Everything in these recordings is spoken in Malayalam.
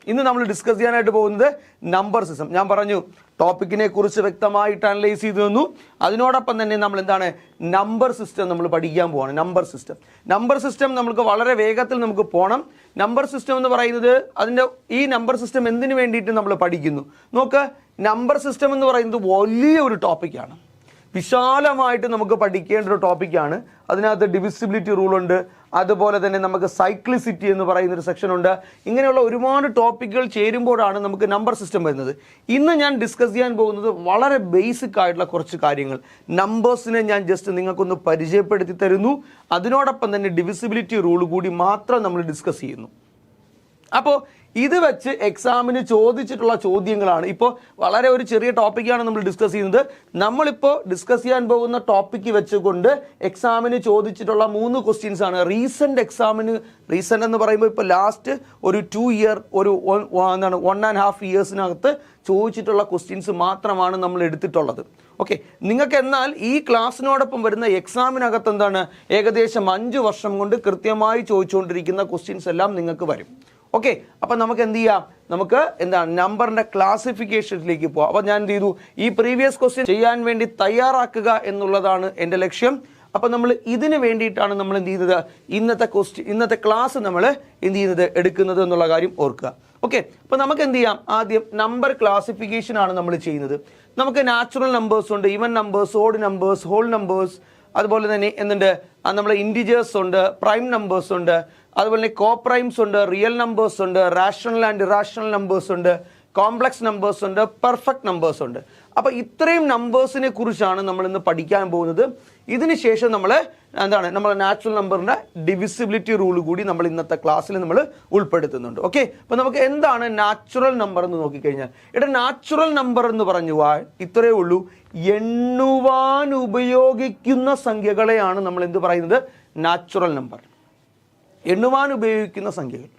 ഇന്ന് നമ്മൾ ഡിസ്കസ് ചെയ്യാനായിട്ട് പോകുന്നത് നമ്പർ സിസ്റ്റം. ഞാൻ പറഞ്ഞു ടോപ്പിക്കിനെ കുറിച്ച് വ്യക്തമായിട്ട് അനലൈസ് ചെയ്തു തന്നു. അതിനോടൊപ്പം തന്നെ നമ്മൾ എന്താണ് നമ്പർ സിസ്റ്റം നമ്മൾ പഠിക്കാൻ പോവാണ്. നമ്പർ സിസ്റ്റം നമുക്ക് വളരെ വേഗത്തിൽ നമുക്ക് പോകണം. നമ്പർ സിസ്റ്റം എന്ന് പറയുന്നത് ഈ നമ്പർ സിസ്റ്റം എന്തിനു വേണ്ടിയിട്ട് നമ്മൾ പഠിക്കുന്നു നോക്ക്. നമ്പർ സിസ്റ്റം എന്ന് പറയുന്നത് വലിയ ഒരു ടോപ്പിക്കാണ്, വിശാലമായിട്ട് നമുക്ക് പഠിക്കേണ്ട ഒരു ടോപ്പിക്കാണ്. അതിനകത്ത് ഡിവിസിബിലിറ്റി റൂൾ ഉണ്ട്, അതുപോലെ തന്നെ നമുക്ക് സൈക്ലിസിറ്റി എന്ന് പറയുന്നൊരു സെക്ഷൻ ഉണ്ട്. ഇങ്ങനെയുള്ള ഒരുപാട് ടോപ്പിക്കുകൾ ചേരുമ്പോഴാണ് നമുക്ക് നമ്പർ സിസ്റ്റം വരുന്നത്. ഇന്ന് ഞാൻ ഡിസ്കസ് ചെയ്യാൻ പോകുന്നത് വളരെ ബേസിക് ആയിട്ടുള്ള കുറച്ച് കാര്യങ്ങൾ. നമ്പേഴ്സിനെ ഞാൻ ജസ്റ്റ് നിങ്ങൾക്കൊന്ന് പരിചയപ്പെടുത്തി തരുന്നു. അതിനോടൊപ്പം തന്നെ ഡിവിസിബിലിറ്റി റൂൾ കൂടി മാത്രം നമ്മൾ ഡിസ്കസ് ചെയ്യുന്നു. അപ്പോൾ ഇത് വെച്ച് എക്സാമിന് ചോദിച്ചിട്ടുള്ള ചോദ്യങ്ങളാണ്. ഇപ്പോൾ വളരെ ഒരു ചെറിയ ടോപ്പിക്കാണ് നമ്മൾ ഡിസ്കസ് ചെയ്യുന്നത്. നമ്മളിപ്പോൾ ഡിസ്കസ് ചെയ്യാൻ പോകുന്ന ടോപ്പിക്ക് വെച്ചുകൊണ്ട് എക്സാമിന് ചോദിച്ചിട്ടുള്ള 3 ക്വസ്റ്റ്യൻസ് ആണ്. റീസെൻ്റ് എന്ന് പറയുമ്പോൾ ഇപ്പോൾ ലാസ്റ്റ് ഒരു 2 ഇയർ ഒരു 1.5 ഇയേഴ്സിനകത്ത് ചോദിച്ചിട്ടുള്ള ക്വസ്റ്റ്യൻസ് മാത്രമാണ് നമ്മൾ എടുത്തിട്ടുള്ളത്. ഓക്കെ, നിങ്ങൾക്ക് എന്നാൽ ഈ ക്ലാസ്സിനോടൊപ്പം വരുന്ന എക്സാമിനകത്ത് എന്താണ് ഏകദേശം 5 വർഷം കൊണ്ട് കൃത്യമായി ചോദിച്ചുകൊണ്ടിരിക്കുന്ന ക്വസ്റ്റ്യൻസ് എല്ലാം നിങ്ങൾക്ക് വരും. ഓക്കെ, അപ്പം നമുക്ക് എന്ത് ചെയ്യാം, നമുക്ക് എന്താണ് നമ്പറിൻ്റെ ക്ലാസിഫിക്കേഷനിലേക്ക് പോകാം. അപ്പോൾ ഞാൻ എന്ത് ചെയ്തു, ഈ പ്രീവിയസ് ക്വസ്റ്റ്യൻ ചെയ്യാൻ വേണ്ടി തയ്യാറാക്കുക എന്നുള്ളതാണ് എൻ്റെ ലക്ഷ്യം. അപ്പോൾ നമ്മൾ ഇതിന് വേണ്ടിയിട്ടാണ് നമ്മൾ എന്ത് ചെയ്യുന്നത്, ഇന്നത്തെ ക്ലാസ് നമ്മൾ എന്ത് ചെയ്യുന്നത് എടുക്കുന്നത് എന്നുള്ള കാര്യം ഓർക്കുക. ഓക്കെ, അപ്പോൾ നമുക്ക് എന്ത് ചെയ്യാം, ആദ്യം നമ്പർ ക്ലാസിഫിക്കേഷൻ ആണ് നമ്മൾ ചെയ്യുന്നത്. നമുക്ക് നാച്ചുറൽ നമ്പേഴ്സ് ഉണ്ട്, even numbers, odd numbers, whole numbers, അതുപോലെ തന്നെ എന്തുണ്ട് നമ്മൾ ഇൻറ്റിജേഴ്സ് ഉണ്ട്, പ്രൈം നമ്പേഴ്സ് ഉണ്ട്, അതുപോലെ തന്നെ കോ പ്രൈംസ് ഉണ്ട്, റിയൽ നമ്പേഴ്സ് ഉണ്ട്, റാഷണൽ ആൻഡ് ഇറാഷണൽ നമ്പേഴ്സ് ഉണ്ട്, കോംപ്ലക്സ് നമ്പേഴ്സ് ഉണ്ട്, പെർഫെക്റ്റ് നമ്പേഴ്സ് ഉണ്ട്. അപ്പോൾ ഇത്രയും നമ്പേഴ്സിനെ കുറിച്ചാണ് നമ്മൾ ഇന്ന് പഠിക്കാൻ പോകുന്നത്. ഇതിന് ശേഷം നമ്മൾ നാച്ചുറൽ നമ്പറിൻ്റെ ഡിവിസിബിലിറ്റി റൂൾ കൂടി നമ്മൾ ഇന്നത്തെ ക്ലാസ്സിൽ നമ്മൾ ഉൾപ്പെടുത്തുന്നുണ്ട്. ഓക്കെ, അപ്പോൾ നമുക്ക് എന്താണ് നാച്ചുറൽ നമ്പർ എന്ന് നോക്കിക്കഴിഞ്ഞാൽ, നാച്ചുറൽ നമ്പർ എന്ന് പറഞ്ഞു ഇത്രയേ ഉള്ളൂ, എണ്ണുവാൻ ഉപയോഗിക്കുന്ന സംഖ്യകളെയാണ് നമ്മൾ എന്ത് പറയുന്നത് നാച്ചുറൽ നമ്പർ. എണ്ണുവാൻ ഉപയോഗിക്കുന്ന സംഖ്യകൾ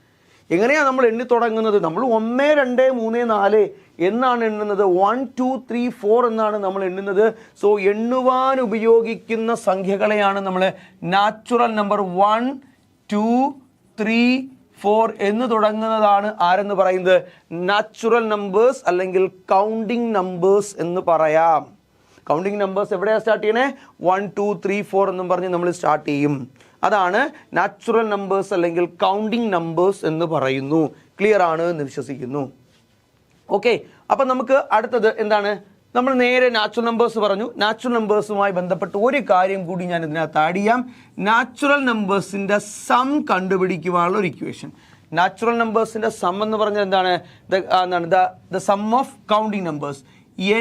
എങ്ങനെയാണ് നമ്മൾ എണ്ണി തുടങ്ങുന്നത്, നമ്മൾ 1 2 3 4 എന്നാണ് എണ്ണുന്നത്, 1 2 3 4 എന്നാണ് നമ്മൾ എണ്ണുന്നത്. സോ എണ്ണുവാൻ ഉപയോഗിക്കുന്ന സംഖ്യകളെയാണ് നമ്മൾ നാച്ചുറൽ നമ്പർ 1 2 3 4 എന്ന് തുടങ്ങുന്നതാണ് ആരെന്ന് പറയുന്നത് നാച്ചുറൽ നമ്പേഴ്സ് അല്ലെങ്കിൽ കൗണ്ടിങ് നമ്പേഴ്സ് എന്ന് പറയാം. കൗണ്ടിങ് നമ്പേഴ്സ് എവിടെയാണ് സ്റ്റാർട്ട് ചെയ്യണേ, 1 2 3 4 എന്നും പറഞ്ഞ് നമ്മൾ സ്റ്റാർട്ട് ചെയ്യും. അതാണ് നാച്ചുറൽ നമ്പേഴ്സ് അല്ലെങ്കിൽ കൗണ്ടിങ് നമ്പേഴ്സ് എന്ന് പറയുന്നു. ക്ലിയർ ആണ് എന്ന് വിശ്വസിക്കുന്നു. ഓക്കെ, അപ്പം നമുക്ക് അടുത്തത് എന്താണ്, നമ്മൾ നേരെ നാച്ചുറൽ നമ്പേഴ്സ് പറഞ്ഞു. നാച്ചുറൽ നമ്പേഴ്സുമായി ബന്ധപ്പെട്ട് ഒരു കാര്യം കൂടി ഞാൻ ഇതിനകത്ത് ആഡ് ചെയ്യാം. നാച്ചുറൽ നമ്പേഴ്സിൻ്റെ സം കണ്ടുപിടിക്കുവാനുള്ള ഒരു ഇക്വേഷൻ. നാച്ചുറൽ നമ്പേഴ്സിൻ്റെ സം എന്ന് പറഞ്ഞാൽ എന്താണ്, the sum of counting numbers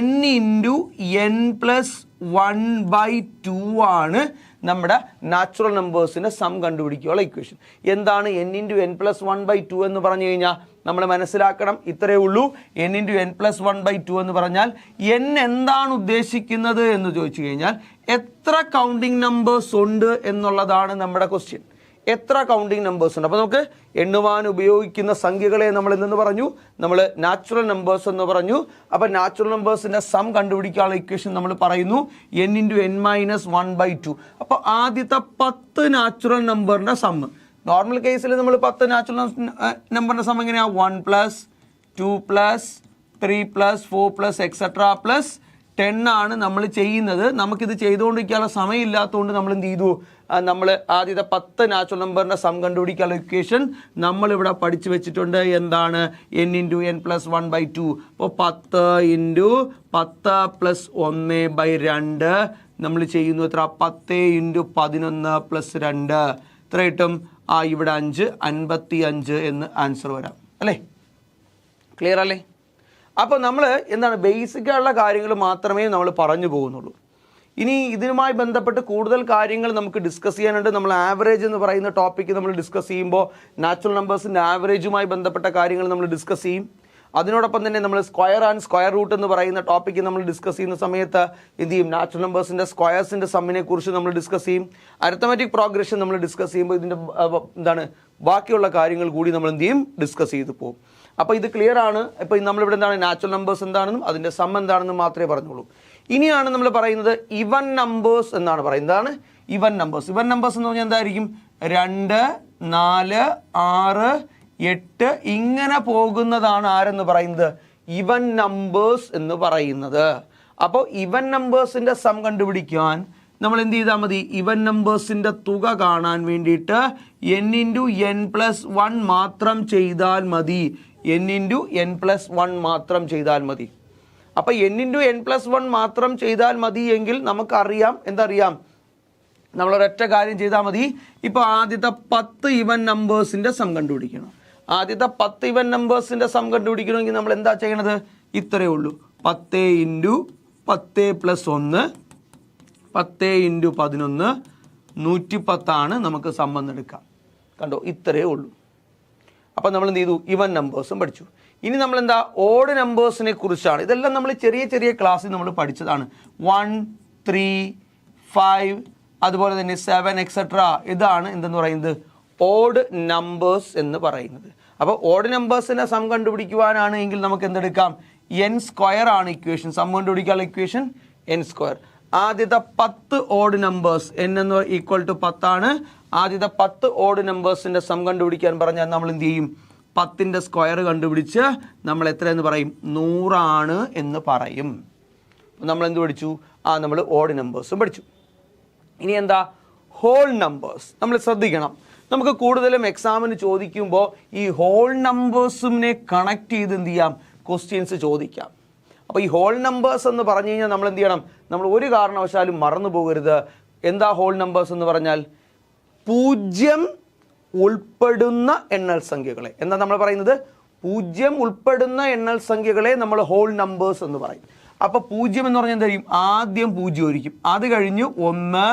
n × n+1/2 ആണ് നമ്മുടെ നാച്ചുറൽ നമ്പേഴ്സിൻ്റെ സം കണ്ടുപിടിക്കാനുള്ള ഇക്വേഷൻ. എന്താണ് n × n+1/2 എന്ന് പറഞ്ഞു കഴിഞ്ഞാൽ നമ്മൾ മനസ്സിലാക്കണം, ഇത്രയേ ഉള്ളൂ. n × n+1/2 എന്ന് പറഞ്ഞാൽ n എന്താണ് ഉദ്ദേശിക്കുന്നത് എന്ന് ചോദിച്ചു കഴിഞ്ഞാൽ എത്ര കൗണ്ടിങ് നമ്പേഴ്സ് ഉണ്ട് എന്നുള്ളതാണ് നമ്മുടെ ക്വസ്റ്റ്യൻ. എത്ര കൗണ്ടിങ് നമ്പേഴ്സ് ഉണ്ട്. അപ്പോൾ നമുക്ക് എണ്ണുവാൻ ഉപയോഗിക്കുന്ന സംഖ്യകളെ നമ്മൾ എന്തെന്ന് പറഞ്ഞു, നമ്മൾ നാച്ചുറൽ നമ്പേഴ്സ് എന്ന് പറഞ്ഞു. അപ്പോൾ നാച്ചുറൽ നമ്പേഴ്സിൻ്റെ സം കണ്ടുപിടിക്കാനുള്ള ഇക്വേഷൻ നമ്മൾ പറയുന്നു n × n-1/2. അപ്പോൾ ആദ്യത്തെ 10 നാച്ചുറൽ നമ്പറിൻ്റെ സം, നോർമൽ കേസിൽ നമ്മൾ 10 നാച്ചുറൽ നമ്പറിൻ്റെ സം എങ്ങനെയാണ്, 1 + 2 + 3 + 4 etc. +10 ആണ് നമ്മൾ ചെയ്യുന്നത്. നമുക്കിത് ചെയ്തുകൊണ്ടിരിക്കാനുള്ള സമയമില്ലാത്തതുകൊണ്ട് നമ്മൾ എന്ത് ചെയ്തു, നമ്മൾ ആദ്യത്തെ 10 നാച്ചുറൽ നമ്പറിൻ്റെ സം കണ്ടുപിടിക്കാനുള്ള ഇക്വേഷൻ നമ്മളിവിടെ പഠിച്ചു വെച്ചിട്ടുണ്ട്. എന്താണ് n × n+1/2. അപ്പോൾ 10 × 10 + 1/2 നമ്മൾ ചെയ്യുന്നു എത്ര, 10 × 11 + 2 എത്ര കിട്ടും, ഇവിടെ 5 55 എന്ന് ആൻസർ വരാം അല്ലേ. ക്ലിയർ അല്ലേ. അപ്പോൾ നമ്മൾ എന്താണ് ബേസിക്കായുള്ള കാര്യങ്ങൾ മാത്രമേ നമ്മൾ പറഞ്ഞു പോകുന്നുള്ളൂ. ഇനി ഇതിനുമായി ബന്ധപ്പെട്ട് കൂടുതൽ കാര്യങ്ങൾ നമുക്ക് ഡിസ്കസ് ചെയ്യാനുണ്ട്. നമ്മൾ ആവറേജ് എന്ന് പറയുന്ന ടോപ്പിക്ക് നമ്മൾ ഡിസ്കസ് ചെയ്യുമ്പോൾ നാച്ചുറൽ നമ്പേഴ്സിൻ്റെ ആവറേജുമായി ബന്ധപ്പെട്ട കാര്യങ്ങൾ നമ്മൾ ഡിസ്കസ് ചെയ്യും. അതിനോടൊപ്പം തന്നെ നമ്മൾ സ്ക്വയർ ആൻഡ് സ്ക്വയർ റൂട്ട് എന്ന് പറയുന്ന ടോപ്പിക്ക് നമ്മൾ ഡിസ്കസ് ചെയ്യുന്ന സമയത്ത് എന്ത് ചെയ്യും, നാച്ചുറൽ നമ്പേഴ്സിൻ്റെ സ്ക്വയേഴ്സിൻ്റെ സമ്മിനെ കുറിച്ച് നമ്മൾ ഡിസ്കസ് ചെയ്യും. അരിത്തമാറ്റിക് പ്രോഗ്രഷൻ നമ്മൾ ഡിസ്കസ് ചെയ്യുമ്പോൾ ഇതിൻ്റെ ബാക്കിയുള്ള കാര്യങ്ങൾ കൂടി നമ്മൾ എന്ത് ചെയ്യും, ഡിസ്കസ് ചെയ്ത് പോകും. അപ്പോൾ ഇത് ക്ലിയർ ആണ്. ഇപ്പോൾ നമ്മളിവിടെ എന്താണ് നാച്ചുറൽ നമ്പേഴ്സ് എന്താണെന്നും അതിൻ്റെ സം എന്താണെന്നും മാത്രമേ പറഞ്ഞുള്ളൂ. ഇനിയാണ് നമ്മൾ പറയുന്നത് ഇവൻ നമ്പേഴ്സ് എന്നാണ് പറയുന്നത്. ഇവൻ നമ്പേഴ്സ് എന്ന് പറഞ്ഞാൽ എന്തായിരിക്കും, 2 4 6 8 ഇങ്ങനെ പോകുന്നതാണ് ആരെന്ന് പറയുന്നത് ഇവൻ നമ്പേഴ്സ് എന്ന് പറയുന്നത്. അപ്പോൾ ഇവൻ നമ്പേഴ്സിൻ്റെ സം കണ്ടുപിടിക്കാൻ നമ്മൾ എന്ത് ചെയ്താൽ മതി? ഇവൻ നമ്പേഴ്സിൻ്റെ തുക കാണാൻ വേണ്ടിയിട്ട് n×n+1 മാത്രം ചെയ്താൽ മതി. n×n+1 മാത്രം ചെയ്താൽ മതി. അപ്പോൾ n×n+1 മാത്രം ചെയ്താൽ മതി എങ്കിൽ നമുക്കറിയാം, എന്തറിയാം? നമ്മളൊരൊറ്റ കാര്യം ചെയ്താൽ മതി. ഇപ്പോൾ ആദ്യത്തെ 10 ഇവൻ നമ്പേഴ്സിൻ്റെ സം കണ്ടുപിടിക്കണം. ആദ്യത്തെ 10 ഇവൻ നമ്പേഴ്സിൻ്റെ സം കണ്ടുപിടിക്കണമെങ്കിൽ നമ്മൾ എന്താ ചെയ്യണത്? ഇത്രയേ ഉള്ളൂ. 10 × 10 + 1 10 × 11 110 നമുക്ക് സം എടുക്കാം. കണ്ടോ, ഇത്രയേ ഉള്ളൂ. അപ്പോൾ നമ്മൾ എന്ത് ചെയ്തു? ഇവൻ നമ്പേഴ്സും പഠിച്ചു. ഇനി നമ്മൾ എന്താ ഓഡ് നമ്പേഴ്സിനെ കുറിച്ചാണ്. ഇതെല്ലാം നമ്മൾ ചെറിയ ചെറിയ ക്ലാസ്സിൽ നമ്മൾ പഠിച്ചതാണ്. 1, 3, 5 അതുപോലെ തന്നെ 7 എക്സെട്ര. ഇതാണ് എന്തെന്ന് പറയുന്നത്? ഓഡ് നമ്പേഴ്സ് എന്ന് പറയുന്നത്. അപ്പോൾ ഓഡ് നമ്പേഴ്സിൻ്റെ സം കണ്ടുപിടിക്കുവാനാണ് എങ്കിൽ നമുക്ക് എന്തെടുക്കാം? n² ആണ് ഇക്വേഷൻ. സം കണ്ടുപിടിക്കാനുള്ള ഇക്വേഷൻ n². ആദ്യത്തെ 10 ഓഡ് നമ്പേഴ്സ് n എന്ന് ഈക്വൽ ടു 10 ആണ്. ആദ്യത്തെ 10 ഓഡ് നമ്പേഴ്സിൻ്റെ സം കണ്ടുപിടിക്കാൻ പറഞ്ഞാൽ നമ്മൾ എന്ത് ചെയ്യും? 10ൻ്റെ സ്ക്വയർ കണ്ടുപിടിച്ച് നമ്മൾ എത്രയെന്ന് പറയും? 100 ആണ് എന്ന് പറയും. നമ്മൾ എന്ത് പഠിച്ചു? നമ്മൾ ഓഡ് നമ്പേഴ്സും പഠിച്ചു. ഇനി എന്താ? Whole numbers. നമ്മൾ ശ്രദ്ധിക്കണം, നമുക്ക് കൂടുതലും എക്സാമിന് ചോദിക്കുമ്പോൾ ഈ ഹോൾ നമ്പേഴ്സിനെ കണക്ട് ചെയ്ത് എന്ത് ചെയ്യാം? ക്വസ്റ്റ്യൻസ് ചോദിക്കാം. അപ്പോൾ ഈ ഹോൾ നമ്പേഴ്സ് എന്ന് പറഞ്ഞു കഴിഞ്ഞാൽ നമ്മൾ എന്ത് ചെയ്യണം? നമ്മൾ ഒരു കാരണവശാലും മറന്നു പോകരുത്. എന്താ ഹോൾ നമ്പേഴ്സ് എന്ന് പറഞ്ഞാൽ? 0 ഉൾപ്പെടുന്ന എണ്ണൽ സംഖ്യകളെ. എന്താ നമ്മൾ പറയുന്നത്? 0 ഉൾപ്പെടുന്ന എണ്ണൽ സംഖ്യകളെ നമ്മൾ ഹോൾ നമ്പേഴ്സ് എന്ന് പറയും. അപ്പോൾ 0 എന്ന് പറഞ്ഞാൽ എന്തായിരിക്കും? ആദ്യം 0 ആയിരിക്കും. അത് കഴിഞ്ഞ് 1,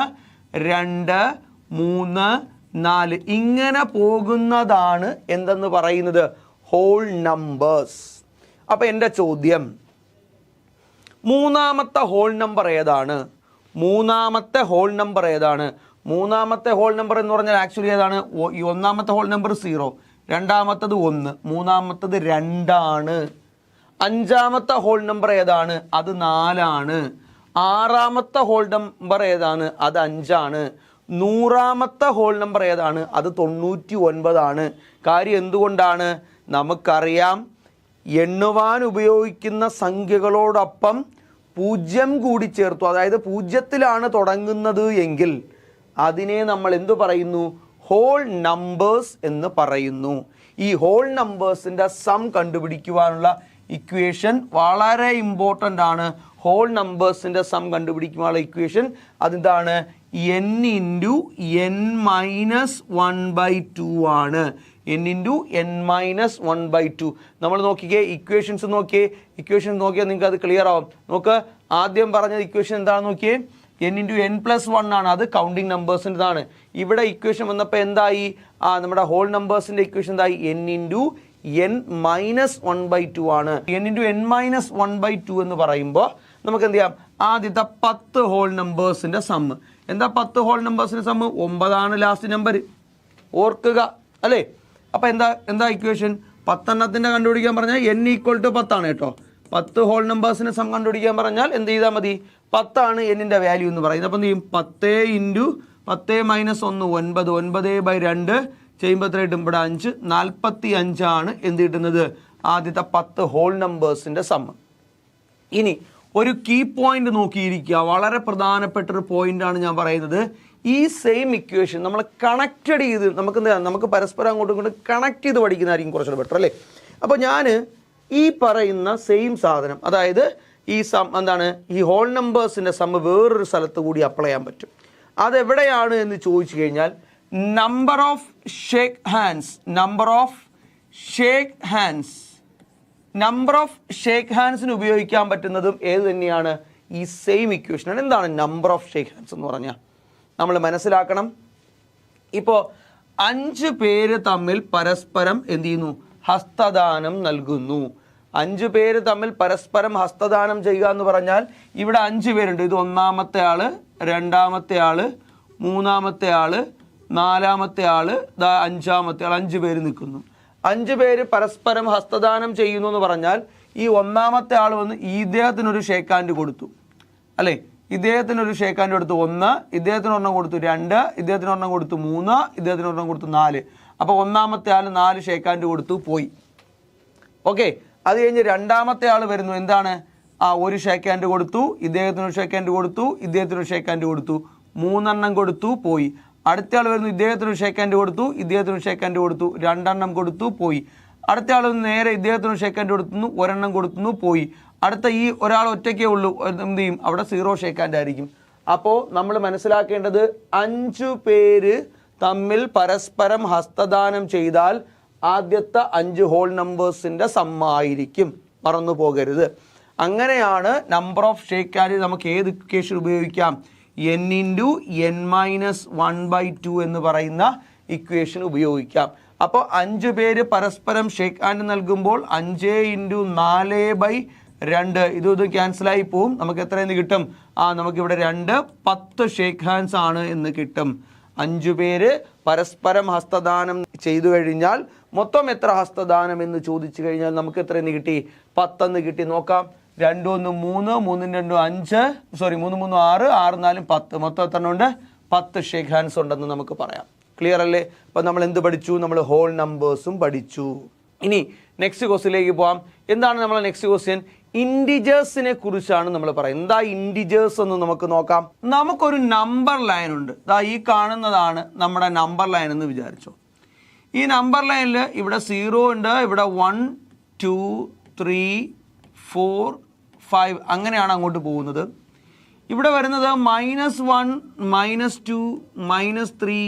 2, 3, 4 ഇങ്ങനെ പോകുന്നതാണ് എന്തെന്ന് പറയുന്നത്? Whole numbers. അപ്പോൾ എൻ്റെ ചോദ്യം, മൂന്നാമത്തെ ഹോൾ നമ്പർ ഏതാണ്? മൂന്നാമത്തെ ഹോൾ നമ്പർ ഏതാണ്? മൂന്നാമത്തെ ഹോൾ നമ്പർ എന്ന് പറഞ്ഞാൽ ആക്ച്വലി ഏതാണ്? ഈ ഒന്നാമത്തെ ഹോൾ നമ്പർ 0, രണ്ടാമത്തത് 1, മൂന്നാമത്തത് 2 ആണ്. അഞ്ചാമത്തെ ഹോൾ നമ്പർ ഏതാണ്? അത് 4 ആണ്. ആറാമത്തെ ഹോൾ നമ്പർ ഏതാണ്? അത് 5 ആണ്. 100ാമത്തെ ഹോൾ നമ്പർ ഏതാണ്? അത് 99 ആണ്. കാര്യം എന്തുകൊണ്ടാണ്? നമുക്കറിയാം, എണ്ണുവാൻ ഉപയോഗിക്കുന്ന സംഖ്യകളോടൊപ്പം 0 കൂടി ചേർത്തു. അതായത് 0ത്തിലാണ് തുടങ്ങുന്നത് എങ്കിൽ അതിനെ നമ്മൾ എന്തു പറയുന്നു? ഹോൾ നമ്പേഴ്സ് എന്ന് പറയുന്നു. ഈ ഹോൾ നമ്പേഴ്സിൻ്റെ സം കണ്ടുപിടിക്കുവാനുള്ള ഇക്വേഷൻ വളരെ ഇമ്പോർട്ടൻ്റ് ആണ്. ഹോൾ നമ്പേഴ്സിൻ്റെ സം കണ്ടുപിടിക്കുവാനുള്ള ഇക്വേഷൻ അതെന്താണ്? n×n−1/2 ആണ്. n×n−1/2. നമ്മൾ നോക്കിക്കേ, ഇക്വേഷൻസ് നോക്കിയേ. ഇക്വേഷൻസ് നോക്കിയാൽ നിങ്ങൾക്ക് അത് ക്ലിയർ ആവും. നോക്ക്, ആദ്യം പറഞ്ഞ ഇക്വേഷൻ എന്താണെന്ന് നോക്കിയേ. n×n+1 ആണ്. അത് കൗണ്ടിങ് നമ്പേഴ്സിൻ്റെതാണ്. ഇവിടെ ഇക്വേഷൻ വന്നപ്പോൾ എന്തായി? നമ്മുടെ ഹോൾ നമ്പേഴ്സിൻ്റെ ഇക്വേഷൻ എന്തായി? n×n−1/2 ആണ്. n×n−1/2 എന്ന് പറയുമ്പോൾ നമുക്ക് എന്ത് ചെയ്യാം? ആദ്യത്തെ 10 ഹോൾ നമ്പേഴ്സിൻ്റെ സമ്മ്. എന്താ 10 ഹോൾ നമ്പേഴ്സിൻ്റെ സമ്മ്? 9 ആണ് ലാസ്റ്റ് നമ്പർ. ഓർക്കുക അല്ലേ? അപ്പോൾ എന്താ ഇക്വേഷൻ? 10 എണ്ണത്തിൻ്റെ കണ്ടുപിടിക്കാൻ പറഞ്ഞാൽ n = 10 ആണ് കേട്ടോ. 10 ഹോൾ നമ്പേഴ്സിന് സം കണ്ടുപിടിക്കാൻ പറഞ്ഞാൽ എന്ത് ചെയ്താൽ മതി? 10 ആണ് എന്നിൻ്റെ വാല്യൂ എന്ന് പറയുന്നത്. അപ്പോൾ എന്ത് ചെയ്യും? 10 × 10 - 1 9. 9/2 ചെയ്യുമ്പോൾ എത്ര കിട്ടും? ഇവിടെ 5. 45 ആണ് എന്ത് കിട്ടുന്നത്? ആദ്യത്തെ 10 ഹോൾ നമ്പേഴ്സിൻ്റെ സമ്മ്. ഇനി ഒരു കീ പോയിന്റ് നോക്കിയിരിക്കുക. വളരെ പ്രധാനപ്പെട്ടൊരു പോയിന്റാണ് ഞാൻ പറയുന്നത്. ഈ സെയിം ഇക്വേഷൻ നമ്മൾ കണക്റ്റഡ് ചെയ്ത് നമുക്ക് പരസ്പരം അങ്ങോട്ടും ഇങ്ങോട്ടും കണക്ട് ചെയ്ത് പഠിക്കുന്നതായിരിക്കും കുറച്ചുകൂടെ ബെറ്റർ അല്ലേ? അപ്പോൾ ഞാൻ ഈ പറയുന്ന സെയിം സാധനം, അതായത് ഈ സം എന്താണ്? ഈ ഹോൾ നമ്പേഴ്സിൻ്റെ സമ്മ് വേറൊരു സ്ഥലത്ത് കൂടി അപ്ലൈ ചെയ്യാൻ പറ്റും. അതെവിടെയാണ് എന്ന് ചോദിച്ചു കഴിഞ്ഞാൽ number of shake hands. Number of shake ഹാൻഡ്സിന് ഉപയോഗിക്കാൻ പറ്റുന്നതും ഏത് തന്നെയാണ്? ഈ സെയിം ഇക്വേഷനാണ്. എന്താണ് നമ്പർ ഓഫ് ഷേക്ക് ഹാൻഡ്സ് എന്ന് പറഞ്ഞാൽ? നമ്മൾ മനസ്സിലാക്കണം, ഇപ്പോൾ 5 പേര് തമ്മിൽ പരസ്പരം എന്ത് ചെയ്യുന്നു? ഹസ്തദാനം നൽകുന്നു. 5 പേര് തമ്മിൽ പരസ്പരം ഹസ്തദാനം ചെയ്യുക എന്ന് പറഞ്ഞാൽ ഇവിടെ 5 പേരുണ്ട്. ഇത് ഒന്നാമത്തെ ആള്, രണ്ടാമത്തെ ആള്, മൂന്നാമത്തെ ആള്, നാലാമത്തെ ആള്, അഞ്ചാമത്തെ ആൾ. 5 പേര് നിൽക്കുന്നു. 5 പേര് പരസ്പരം ഹസ്തദാനം ചെയ്യുന്നു എന്ന് പറഞ്ഞാൽ ഈ ഒന്നാമത്തെ ആൾ വന്ന് ഇദ്ദേഹത്തിനൊരു ഷേക്ക് ഹാൻഡ് കൊടുത്തു അല്ലേ? ഇദ്ദേഹത്തിനൊരു ഷേക്ക് ഹാൻഡ് കൊടുത്തു 1, ഇദ്ദേഹത്തിന് ഒരെണ്ണം കൊടുത്തു 2, ഇദ്ദേഹത്തിന് ഒരെണ്ണം കൊടുത്തു 3, ഇദ്ദേഹത്തിന് ഒരെണ്ണം കൊടുത്തു 4. അപ്പോൾ ഒന്നാമത്തെ ആൾ 4 ഷേക്ക് ഹാൻഡ് കൊടുത്തു, പോയി. ഓക്കെ, അത് കഴിഞ്ഞ് രണ്ടാമത്തെ ആൾ വരുന്നു, എന്താണ്, ഒരു ഷേക്ക് ഹാൻഡ് കൊടുത്തു, ഇദ്ദേഹത്തിന് ഷേക്ക് ഹാൻഡ് കൊടുത്തു, ഇദ്ദേഹത്തിന് ഷേക്ക് ഹാൻഡ് കൊടുത്തു, 3 എണ്ണം കൊടുത്തു, പോയി. അടുത്ത ആൾ വരുന്നു, ഇദ്ദേഹത്തിന് ഷേക്ക് ഹാൻഡ് കൊടുത്തു, ഇദ്ദേഹത്തിന് ഷേക്ക് ഹാൻഡ് കൊടുത്തു, 2 എണ്ണം കൊടുത്തു, പോയി. അടുത്ത ആൾ നേരെ ഇദ്ദേഹത്തിന് ഷേക്ക് ഹാൻഡ് കൊടുത്തുന്നു, 1 എണ്ണം കൊടുത്തുന്നു, പോയി. അടുത്ത ഈ ഒരാൾ ഒറ്റയ്ക്കേ ഉള്ളൂ, എന്ത് ചെയ്യും, അവിടെ 0 ഷേക്ക് ഹാൻഡ് ആയിരിക്കും. അപ്പോൾ നമ്മൾ മനസ്സിലാക്കേണ്ടത് 5 പേര് തമ്മിൽ പരസ്പരം ഹസ്തദാനം ചെയ്താൽ ആദ്യത്തെ 5 ഹോൾ നമ്പേഴ്സിൻ്റെ സമ്മായിരിക്കും, മറന്നു പോകരുത്. അങ്ങനെയാണ് നമ്പർ ഓഫ് ഷേക്ക് ഹാൻഡ് നമുക്ക് ഏത് ഇക്വേഷൻ ഉപയോഗിക്കാം, n(n-1/2) എന്ന് പറയുന്ന ഇക്വേഷൻ ഉപയോഗിക്കാം. അപ്പോൾ 5 പേര് പരസ്പരം ഷേക്ക് ഹാൻഡ് നൽകുമ്പോൾ 5 × 4/2 ഇത് ക്യാൻസലായി പോവും. നമുക്ക് എത്രയെന്ന് കിട്ടും, നമുക്കിവിടെ 10 ഷേക്ക് ഹാൻഡ്സ് ആണ് എന്ന് കിട്ടും. 5 പേര് പരസ്പരം ഹസ്തദാനം ചെയ്തു കഴിഞ്ഞാൽ മൊത്തം എത്ര ഹസ്തദാനം എന്ന് ചോദിച്ചു കഴിഞ്ഞാൽ നമുക്ക് എത്രയെന്ന് കിട്ടി, 10 എന്ന് കിട്ടി. നോക്കാം, 2 1 3, 3 2 5, 3 3 6, 6 4 10, മൊത്തം എത്ര ഉണ്ട്, 10 ഷേക്ക് ഹാൻഡ്സ് ഉണ്ടെന്ന് നമുക്ക് പറയാം. ക്ലിയർ അല്ലേ? അപ്പോൾ നമ്മൾ എന്ത് പഠിച്ചു, നമ്മൾ ഹോൾ നമ്പേഴ്സും പഠിച്ചു. ഇനി നെക്സ്റ്റ് ക്വസ്റ്റ്യനിലേക്ക് പോകാം. എന്താണ് നമ്മളെ നെക്സ്റ്റ് ക്വസ്റ്റ്യൻ, ഇൻഡിജേഴ്സിനെ കുറിച്ചാണ് നമ്മൾ പറയുന്നത്. എന്താ ഇൻഡിജേഴ്സ് എന്ന് നമുക്ക് നോക്കാം. നമുക്കൊരു നമ്പർ ലൈൻ ഉണ്ട്, ഈ കാണുന്നതാണ് നമ്മുടെ നമ്പർ ലൈൻ എന്ന് വിചാരിച്ചോ. ഈ നമ്പർ ലൈനിൽ ഇവിടെ 0 ഉണ്ട്, ഇവിടെ 1 2 3 4 5 അങ്ങനെയാണ് അങ്ങോട്ട് പോകുന്നത്. ഇവിടെ വരുന്നത് -1 -2 -3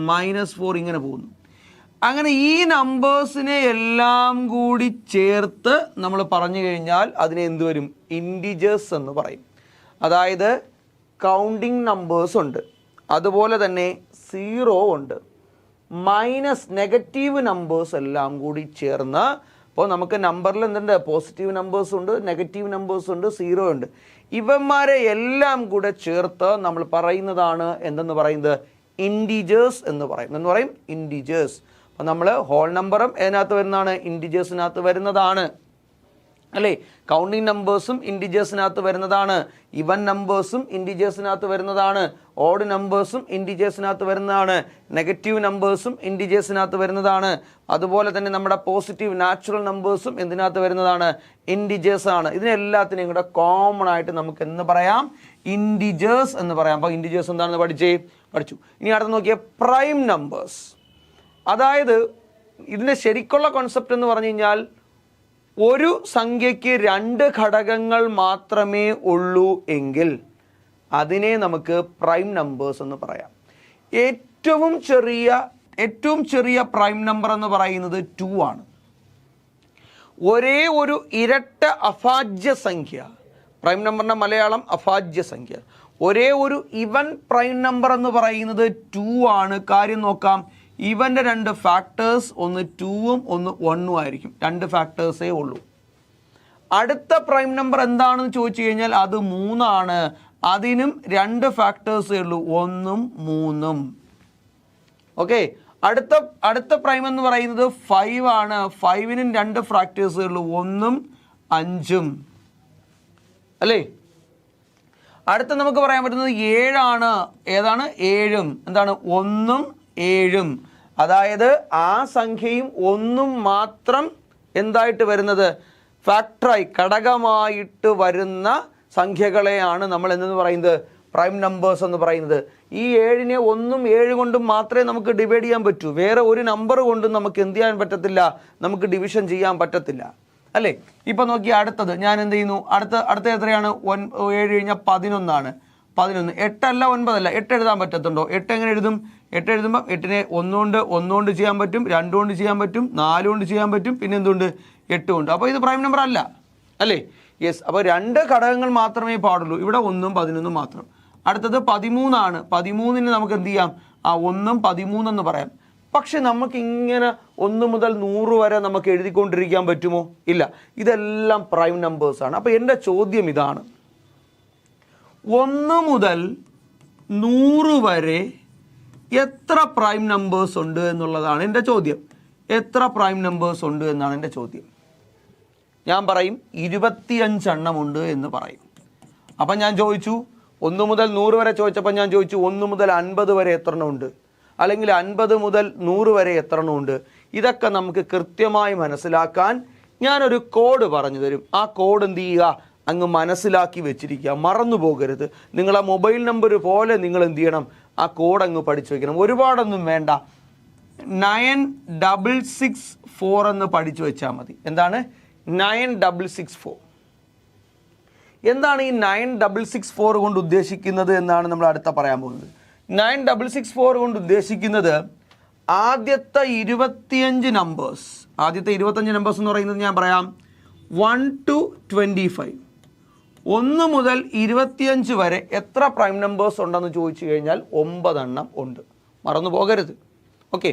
-4 ഇങ്ങനെ പോകുന്നു. അങ്ങനെ ഈ നമ്പേഴ്സിനെ എല്ലാം കൂടി ചേർത്ത് നമ്മൾ പറഞ്ഞു കഴിഞ്ഞാൽ അതിനെ എന്ത് വരും, ഇൻഡിജേഴ്സ് എന്ന് പറയും. അതായത് കൗണ്ടിങ് നമ്പേഴ്സ് ഉണ്ട്, അതുപോലെ തന്നെ 0 ഉണ്ട്, മൈനസ് നെഗറ്റീവ് നമ്പേഴ്സ് എല്ലാം കൂടി ചേർന്ന്. അപ്പോൾ നമുക്ക് നമ്പറിൽ എന്തുണ്ട്, പോസിറ്റീവ് നമ്പേഴ്സ് ഉണ്ട്, നെഗറ്റീവ് നമ്പേഴ്സ് ഉണ്ട്, 0 ഉണ്ട്. ഇവന്മാരെ എല്ലാം കൂടെ ചേർത്ത് നമ്മൾ പറയുന്നതാണ് എന്തെന്ന് പറയുന്നത്, ഇൻഡിജേഴ്സ് എന്ന് പറയും. ഇൻഡിജേഴ്സ്. അപ്പോൾ നമ്മൾ ഹോൾ നമ്പറും ഇതിനകത്ത് വരുന്നതാണ്, ഇൻഡിജേഴ്സിനകത്ത് വരുന്നതാണ് അല്ലേ. കൗണ്ടിങ് നമ്പേഴ്സും ഇൻഡിജേഴ്സിനകത്ത് വരുന്നതാണ്, ഇവൻ നമ്പേഴ്സും ഇൻഡിജേഴ്സിനകത്ത് വരുന്നതാണ്, ഓഡ് നമ്പേഴ്സും ഇൻഡിജേഴ്സിനകത്ത് വരുന്നതാണ്, നെഗറ്റീവ് നമ്പേഴ്സും ഇൻഡിജേഴ്സിനകത്ത് വരുന്നതാണ്. അതുപോലെ തന്നെ നമ്മുടെ പോസിറ്റീവ് നാച്ചുറൽ നമ്പേഴ്സും എന്തിനകത്ത് വരുന്നതാണ്, ഇൻഡിജേഴ്സ് ആണ്. ഇതിനെല്ലാത്തിനെയും കൂടെ കോമൺ ആയിട്ട് നമുക്ക് എന്ന് പറയാം, ഇൻഡിജേഴ്സ് എന്ന് പറയാം. അപ്പോൾ ഇൻഡിജേഴ്സ് എന്താണെന്ന് പഠിച്ചു. ഇനി അടുത്ത് നോക്കിയ പ്രൈം നമ്പേഴ്സ്. അതായത് ഇതിൻ്റെ ശരിക്കുള്ള കോൺസെപ്റ്റ് എന്ന് പറഞ്ഞു കഴിഞ്ഞാൽ ഒരു സംഖ്യയ്ക്ക് 2 ഘടകങ്ങൾ മാത്രമേ ഉള്ളൂ എങ്കിൽ അതിനെ നമുക്ക് പ്രൈം നമ്പേഴ്സ് എന്ന് പറയാം. ഏറ്റവും ചെറിയ പ്രൈം നമ്പർ എന്ന് പറയുന്നത് 2 ആണ്. ഒരേ ഒരു ഇരട്ട അഭാജ്യ സംഖ്യ, പ്രൈം നമ്പറിൻ്റെ മലയാളം അഭാജ്യ സംഖ്യ. ഒരേ ഒരു ഇവൻ പ്രൈം നമ്പർ എന്ന് പറയുന്നത് 2 ആണ്. കാര്യം നോക്കാം, ഇവൻ്റെ 2 ഫാക്ടേഴ്സ്, ഒന്ന് 2ഉം ഒന്ന് 1ഉം ആയിരിക്കും. 2 ഫാക്ടേഴ്സേ ഉള്ളൂ. അടുത്ത പ്രൈം നമ്പർ എന്താണെന്ന് ചോദിച്ചു കഴിഞ്ഞാൽ അത് 3 ആണ്. അതിനും 2 ഫാക്ടേഴ്സേ ഉള്ളൂ, 1ഉം 3ഉം. ഓക്കെ, അടുത്ത പ്രൈം എന്ന് പറയുന്നത് 5 ആണ്. 5നും 2 ഫാക്ടേഴ്സേ ഉള്ളൂ, 1ഉം 5ഉം അല്ലേ. അടുത്ത നമുക്ക് പറയാൻ പറ്റുന്നത് 7 ആണ്. ഏതാണ്, 7ഉം. എന്താണ്, 1ഉം 7ഉം. അതായത് ആ സംഖ്യയും 1ഉം മാത്രം എന്തായിട്ട് വരുന്നത്, ഫാക്ടറായി ഘടകമായിട്ട് വരുന്ന സംഖ്യകളെയാണ് നമ്മൾ എന്ന് പറയുന്നത് പ്രൈം നമ്പേഴ്സ് എന്ന് പറയുന്നത്. ഈ 7നെ 1ഉം 7 കൊണ്ടും മാത്രമേ നമുക്ക് ഡിവൈഡ് ചെയ്യാൻ പറ്റൂ. വേറെ ഒരു നമ്പർ കൊണ്ടും നമുക്ക് എന്ത് ചെയ്യാൻ പറ്റത്തില്ല, നമുക്ക് ഡിവിഷൻ ചെയ്യാൻ പറ്റത്തില്ല അല്ലേ. ഇപ്പം നോക്കി അടുത്തത് ഞാൻ എന്ത് ചെയ്യുന്നു, അടുത്ത എത്രയാണ്, 7 കഴിഞ്ഞാൽ 11 ആണ്. 11, 8 അല്ല 9 അല്ല, 8 എഴുതാൻ പറ്റത്തുണ്ടോ? 8 എങ്ങനെ എഴുതും? 8 എഴുതുമ്പോൾ 8നെ 1 കൊണ്ട് ചെയ്യാൻ പറ്റും, 2 കൊണ്ട് ചെയ്യാൻ പറ്റും, 4 കൊണ്ട് ചെയ്യാൻ പറ്റും, പിന്നെ എന്തുകൊണ്ട് 8 കൊണ്ട്. അപ്പോൾ ഇത് പ്രൈം നമ്പർ അല്ല അല്ലേ. യെസ്. അപ്പോൾ 2 ഘടകങ്ങൾ മാത്രമേ പാടുള്ളൂ. ഇവിടെ 1ഉം 11ഉം മാത്രം. അടുത്തത് 13 ആണ്. 13ന് നമുക്ക് എന്ത് ചെയ്യാം, 1ഉം 13 എന്ന് പറയാം. പക്ഷെ നമുക്ക് ഇങ്ങനെ 1 മുതൽ 100 വരെ നമുക്ക് എഴുതിക്കൊണ്ടിരിക്കാൻ പറ്റുമോ? ഇല്ല. ഇതെല്ലാം പ്രൈം നമ്പേഴ്സാണ്. അപ്പോൾ എൻ്റെ ചോദ്യം ഇതാണ്, 1 മുതൽ 100 വരെ എത്ര പ്രൈം നമ്പേഴ്സ് ഉണ്ട് എന്നുള്ളതാണ് എൻ്റെ ചോദ്യം. എത്ര പ്രൈം നമ്പേഴ്സ് ഉണ്ട് എന്നാണ് എൻ്റെ ചോദ്യം. ഞാൻ പറയും 25 എണ്ണം ഉണ്ട് എന്ന് പറയും. അപ്പം ഞാൻ ചോദിച്ചു 1 മുതൽ 100 വരെ ചോദിച്ചപ്പോൾ ഞാൻ ചോദിച്ചു 1 മുതൽ 50 വരെ എത്ര എണ്ണം ഉണ്ട്? അല്ലെങ്കിൽ 50 മുതൽ 100 വരെ എത്ര എണ്ണം ഉണ്ട്, ഇതൊക്കെ നമുക്ക് കൃത്യമായി മനസ്സിലാക്കാൻ ഞാനൊരു കോഡ് പറഞ്ഞു തരും. ആ കോഡ് എന്ത് ചെയ്യുക, അങ്ങ് മനസ്സിലാക്കി വെച്ചിരിക്കുക, മറന്നു പോകരുത്. നിങ്ങളെ മൊബൈൽ നമ്പർ പോലെ നിങ്ങൾ എന്ത് ചെയ്യണം, ആ കോഡ് അങ്ങ് പഠിച്ചു വെക്കണം. ഒരുപാടൊന്നും വേണ്ട, 9664 എന്ന് പഠിച്ചു വെച്ചാൽ മതി. എന്താണ് 9664? എന്താണ് ഈ 9664 കൊണ്ട് ഉദ്ദേശിക്കുന്നത് എന്നാണ് നമ്മൾ അടുത്ത പറയാൻ പോകുന്നത്. 9664 കൊണ്ട് ഉദ്ദേശിക്കുന്നത് ആദ്യത്തെ 25 നമ്പേഴ്സ്, ആദ്യത്തെ 25 നമ്പേഴ്സ് എന്ന് പറയുന്നത് ഞാൻ പറയാം 1 to 25, 1 മുതൽ 25 വരെ എത്ര പ്രൈം നമ്പേഴ്സ് ഉണ്ടെന്ന് ചോദിച്ചു കഴിഞ്ഞാൽ 9 എണ്ണം ഉണ്ട്, മറന്നു പോകരുത്. ഓക്കെ,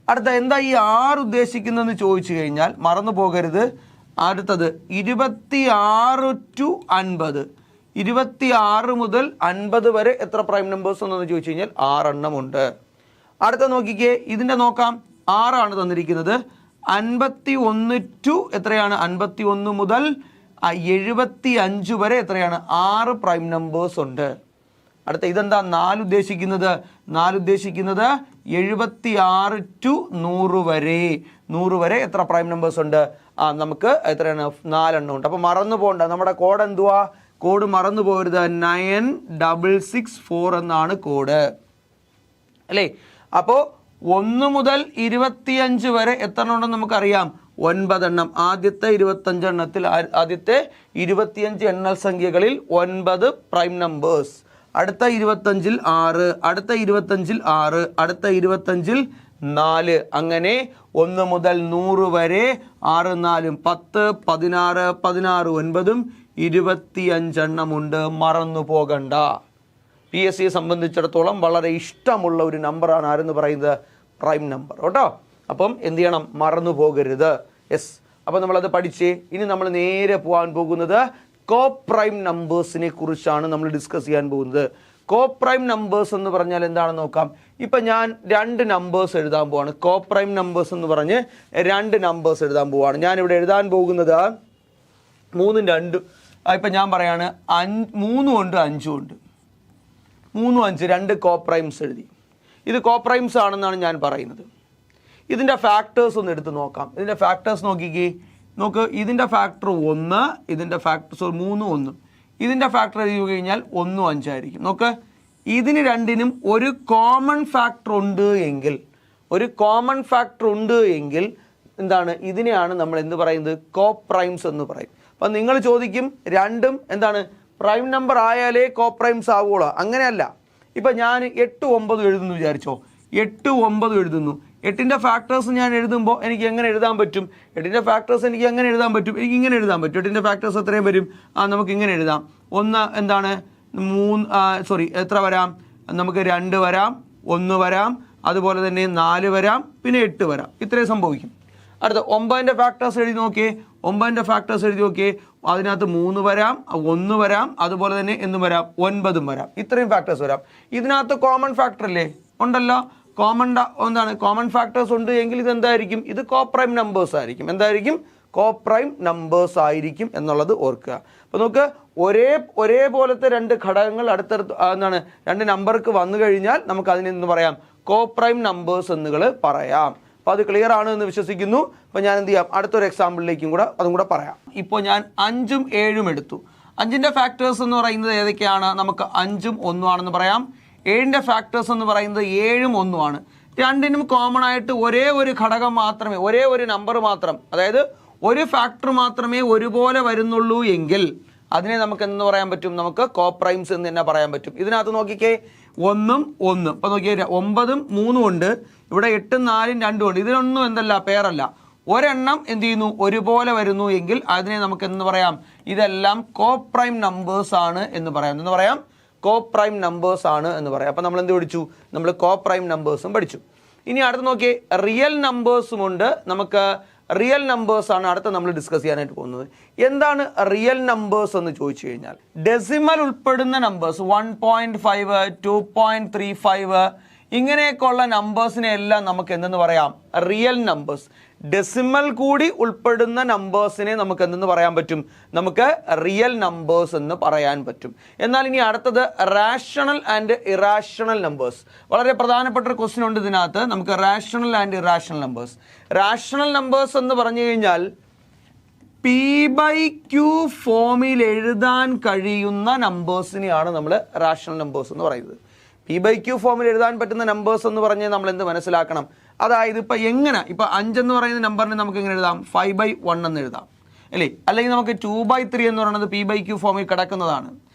അടുത്ത എന്താ ഈ 6 ഉദ്ദേശിക്കുന്നതെന്ന് ചോദിച്ചു കഴിഞ്ഞാൽ മറന്നു പോകരുത്. അടുത്തത് 26 to 50, 26 മുതൽ 50 വരെ എത്ര പ്രൈം നമ്പേഴ്സ് ഉണ്ടെന്ന് ചോദിച്ചു കഴിഞ്ഞാൽ 6 എണ്ണം ഉണ്ട്. അടുത്ത നോക്കിക്കേ, ഇതിൻ്റെ നോക്കാം, 6 ആണ് തന്നിരിക്കുന്നത്. 51 to എത്രയാണ്, 51 മുതൽ 75 വരെ എത്രയാണ്, 6 പ്രൈം നമ്പേഴ്സ് ഉണ്ട്. അടുത്ത ഇതെന്താ 4 ഉദ്ദേശിക്കുന്നത്, 4 ഉദ്ദേശിക്കുന്നത് 76 to 100 വരെ, 100 വരെ എത്ര പ്രൈം നമ്പേഴ്സ് ഉണ്ട്, നമുക്ക് എത്രയാണ്, 4 എണ്ണം ഉണ്ട്. അപ്പോൾ മറന്നു പോകണ്ട, നമ്മുടെ കോഡ് എന്തുവാ, കോഡ് മറന്നു പോകരുത്, 9664 എന്നാണ് കോഡ് അല്ലേ. അപ്പോൾ 1 മുതൽ 25 വരെ എത്ര എണ്ണം ഉണ്ടെന്ന് നമുക്കറിയാം, 9 എണ്ണം. ആദ്യത്തെ 25 എണ്ണത്തിൽ, ആദ്യത്തെ 25 എണ്ണൽ സംഖ്യകളിൽ 9 പ്രൈം നമ്പേഴ്സ്. അടുത്ത 25-ൽ 6, അടുത്ത 25-ൽ 6, അടുത്ത 25-ൽ 4, അങ്ങനെ 1 മുതൽ 100 വരെ 6 4 10, 16, 16 9, 25 എണ്ണമുണ്ട്, മറന്നു പോകണ്ട. PSC സംബന്ധിച്ചിടത്തോളം വളരെ ഇഷ്ടമുള്ള ഒരു നമ്പറാണ് ആരെന്ന് പറയുന്നത്, പ്രൈം നമ്പർ കേട്ടോ. അപ്പം എന്ത് ചെയ്യണം, മറന്നു പോകരുത്. യെസ്, അപ്പം നമ്മളത് പഠിച്ചേ. ഇനി നമ്മൾ നേരെ പോകാൻ പോകുന്നത് കോ പ്രൈം നമ്പേഴ്സിനെ കുറിച്ചാണ് നമ്മൾ ഡിസ്കസ് ചെയ്യാൻ പോകുന്നത്. കോ പ്രൈം നമ്പേഴ്സ് എന്ന് പറഞ്ഞാൽ എന്താണെന്ന് നോക്കാം. ഇപ്പം ഞാൻ 2 നമ്പേഴ്സ് എഴുതാൻ പോവാണ്. കോ പ്രൈം നമ്പേഴ്സ് എന്ന് പറഞ്ഞ് 2 നമ്പേഴ്സ് എഴുതാൻ പോവാണ്. ഞാനിവിടെ എഴുതാൻ പോകുന്നത് 3 2, ഇപ്പം ഞാൻ പറയാണ് 3 ഉണ്ട് 5 ഉണ്ട്, 3 5 2 കോ പ്രൈംസ് എഴുതി. ഇത് കോ പ്രൈംസ് ആണെന്നാണ് ഞാൻ പറയുന്നത്. ഇതിൻ്റെ ഫാക്ടേഴ്സ് ഒന്ന് എടുത്ത് നോക്കാം. ഇതിൻ്റെ ഫാക്ടേഴ്സ് നോക്കിക്കേ, നോക്ക്. ഇതിൻ്റെ ഫാക്ടർ 1, ഇതിൻ്റെ ഫാക്ടർ 3 1, ഇതിൻ്റെ ഫാക്ടർ എഴുതി കഴിഞ്ഞാൽ 1 5 ആയിരിക്കും. നോക്ക്, ഇതിന് രണ്ടിനും ഒരു കോമൺ ഫാക്ടർ ഉണ്ട് എങ്കിൽ, ഒരു കോമൺ ഫാക്ടർ ഉണ്ട് എങ്കിൽ എന്താണ്, ഇതിനെയാണ് നമ്മൾ എന്ത് പറയുന്നത്, കോ പ്രൈംസ് എന്ന് പറയും. അപ്പം നിങ്ങൾ ചോദിക്കും, രണ്ടും എന്താണ് പ്രൈം നമ്പർ ആയാലേ കോ പ്രൈംസ് ആവുകയുള്ളൂ. അങ്ങനെയല്ല. ഇപ്പം ഞാൻ 8 9 എഴുതുന്നു വിചാരിച്ചോ, 8 9 എഴുതുന്നു. 8ൻ്റെ ഫാക്ടേഴ്സ് ഞാൻ എഴുതുമ്പോൾ എനിക്ക് എങ്ങനെ എഴുതാൻ പറ്റും, 8ൻ്റെ ഫാക്ടേഴ്സ് എനിക്ക് എങ്ങനെ എഴുതാൻ പറ്റും, എനിക്ക് ഇങ്ങനെ എഴുതാൻ പറ്റും. 8ൻ്റെ ഫാക്ടേഴ്സ് എത്രയും വരും, നമുക്ക് ഇങ്ങനെ എഴുതാം. 1 എന്താണ് 3 എത്ര വരാം, നമുക്ക് 2 വരാം, 1 വരാം, അതുപോലെ തന്നെ 4 വരാം, പിന്നെ 8 വരാം. ഇത്രയും സംഭവിക്കും. അടുത്ത 9ൻ്റെ ഫാക്ടേഴ്സ് എഴുതി നോക്കിയേ, 9ൻ്റെ ഫാക്ടേഴ്സ് എഴുതി നോക്കിയേ, അതിനകത്ത് 3 വരാം, 1 വരാം, അതുപോലെ തന്നെ എന്തും വരാം, 9 വരാം. ഇത്രയും ഫാക്ടേഴ്സ് വരാം. ഇതിനകത്ത് കോമൺ ഫാക്ടർ അല്ലേ, ഉണ്ടല്ലോ. കോമൺ ഫാക്ടേഴ്സ് ഉണ്ട് എങ്കിൽ ഇത് എന്തായിരിക്കും, ഇത് കോ പ്രൈം നമ്പേഴ്സ് ആയിരിക്കും. എന്തായിരിക്കും, കോ പ്രൈം നമ്പേഴ്സ് ആയിരിക്കും എന്നുള്ളത് ഓർക്കുക. അപ്പോൾ നമുക്ക് ഒരേപോലത്തെ 2 ഘടകങ്ങൾ അടുത്തടുത്ത് 2 നമ്പർക്ക് വന്നു കഴിഞ്ഞാൽ നമുക്ക് അതിനെന്ന് പറയാം, കോ പ്രൈം നമ്പേഴ്സ് എന്നുകൾ പറയാം. അപ്പോൾ അത് ക്ലിയർ ആണ് എന്ന് വിശ്വസിക്കുന്നു. അപ്പോൾ ഞാൻ എന്ത് ചെയ്യാം, അടുത്തൊരു എക്സാമ്പിളിലേക്കും കൂടെ അതും കൂടെ പറയാം. ഇപ്പോൾ ഞാൻ 5ഉം 7ഉം എടുത്തു. 5ൻ്റെ ഫാക്ടേഴ്സ് എന്ന് പറയുന്നത് ഏതൊക്കെയാണ്, നമുക്ക് 5ഉം 1 ആണെന്ന് പറയാം. 7ൻ്റെ ഫാക്ടേഴ്സ് എന്ന് പറയുന്നത് 7ഉം 1 ആണ്. രണ്ടിനും കോമൺ ആയിട്ട് ഒരേ ഒരു ഘടകം മാത്രമേ, ഒരേ ഒരു നമ്പർ മാത്രം, അതായത് ഒരു ഫാക്ടർ മാത്രമേ ഒരുപോലെ വരുന്നുള്ളൂ എങ്കിൽ അതിനെ നമുക്ക് എന്ന് പറയാൻ പറ്റും, നമുക്ക് കോ പ്രൈംസ് എന്ന് തന്നെ പറയാൻ പറ്റും. ഇതിനകത്ത് നോക്കിക്കേ, 1ഉം 1. ഇപ്പോൾ നോക്കിയേ, 9ഉം 3ഉം ഉണ്ട്, ഇവിടെ 8ഉം 4ഉം 2ഉം ഉണ്ട്. ഇതിനൊന്നും എന്തല്ല, പേരല്ല. ഒരെണ്ണം എന്ത് ചെയ്യുന്നു, ഒരുപോലെ വരുന്നു എങ്കിൽ അതിനെ നമുക്ക് എന്ന് പറയാം, ഇതെല്ലാം കോ പ്രൈം നമ്പേഴ്സ് ആണ് എന്ന് പറയാം. എന്ന് പറയാം, കോ പ്രൈം നമ്പേഴ്സ് ആണ് എന്ന് പറയാം. അപ്പം നമ്മൾ എന്ത് പഠിച്ചു, നമ്മൾ കോ പ്രൈം നമ്പേഴ്സും പഠിച്ചു. ഇനി അടുത്ത് നോക്കിയേ, റിയൽ നമ്പേഴ്സും ഉണ്ട്. നമുക്ക് റിയൽ നമ്പേഴ്സ് ആണ് അടുത്ത നമ്മൾ ഡിസ്കസ് ചെയ്യാനായിട്ട് പോകുന്നത്. എന്താണ് റിയൽ നമ്പേഴ്സ് എന്ന് ചോദിച്ചു കഴിഞ്ഞാൽ, ഡെസിമൽ ഉൾപ്പെടുന്ന നമ്പേഴ്സ് 1.5 2.35 ഇങ്ങനെയൊക്കെയുള്ള നമ്പേഴ്സിനെ എല്ലാം നമുക്ക് എന്തെന്ന് പറയാം, റിയൽ നമ്പേഴ്സ്. ഡെസിമൽ കൂടി ഉൾപ്പെടുന്ന നമ്പേഴ്സിനെ നമുക്ക് എന്തെന്ന് പറയാൻ പറ്റും? നമുക്ക് റിയൽ നമ്പേഴ്സ് എന്ന് പറയാൻ പറ്റും. എന്നാൽ ഇനി അടുത്തത് റാഷണൽ ആൻഡ് ഇറാഷണൽ നമ്പേഴ്സ്. വളരെ പ്രധാനപ്പെട്ട ഒരു ക്വസ്റ്റ്യൻ ഉണ്ട് ഇതിനകത്ത്. നമുക്ക് rational and irrational numbers. Rational numbers എന്ന് പറഞ്ഞു കഴിഞ്ഞാൽ P/Q ഫോമിൽ എഴുതാൻ കഴിയുന്ന നമ്പേഴ്സിനെയാണ് നമ്മൾ റാഷണൽ നമ്പേഴ്സ് എന്ന് പറയുന്നത്. P/Q ഫോമിൽ എഴുതാൻ പറ്റുന്ന നമ്പേഴ്സ് എന്ന് പറഞ്ഞാൽ നമ്മൾ എന്ത് മനസ്സിലാക്കണം? അതായത് ഇപ്പം എങ്ങനെ, ഇപ്പം 5 എന്ന് പറയുന്ന നമ്പറിനെ നമുക്ക് എങ്ങനെ എഴുതാം? 5/1 എന്ന് എഴുതാം അല്ലേ? അല്ലെങ്കിൽ നമുക്ക് 2/3 എന്ന് പറയുന്നത് P/Q ഫോമിൽ കിടക്കുന്നതാണ്.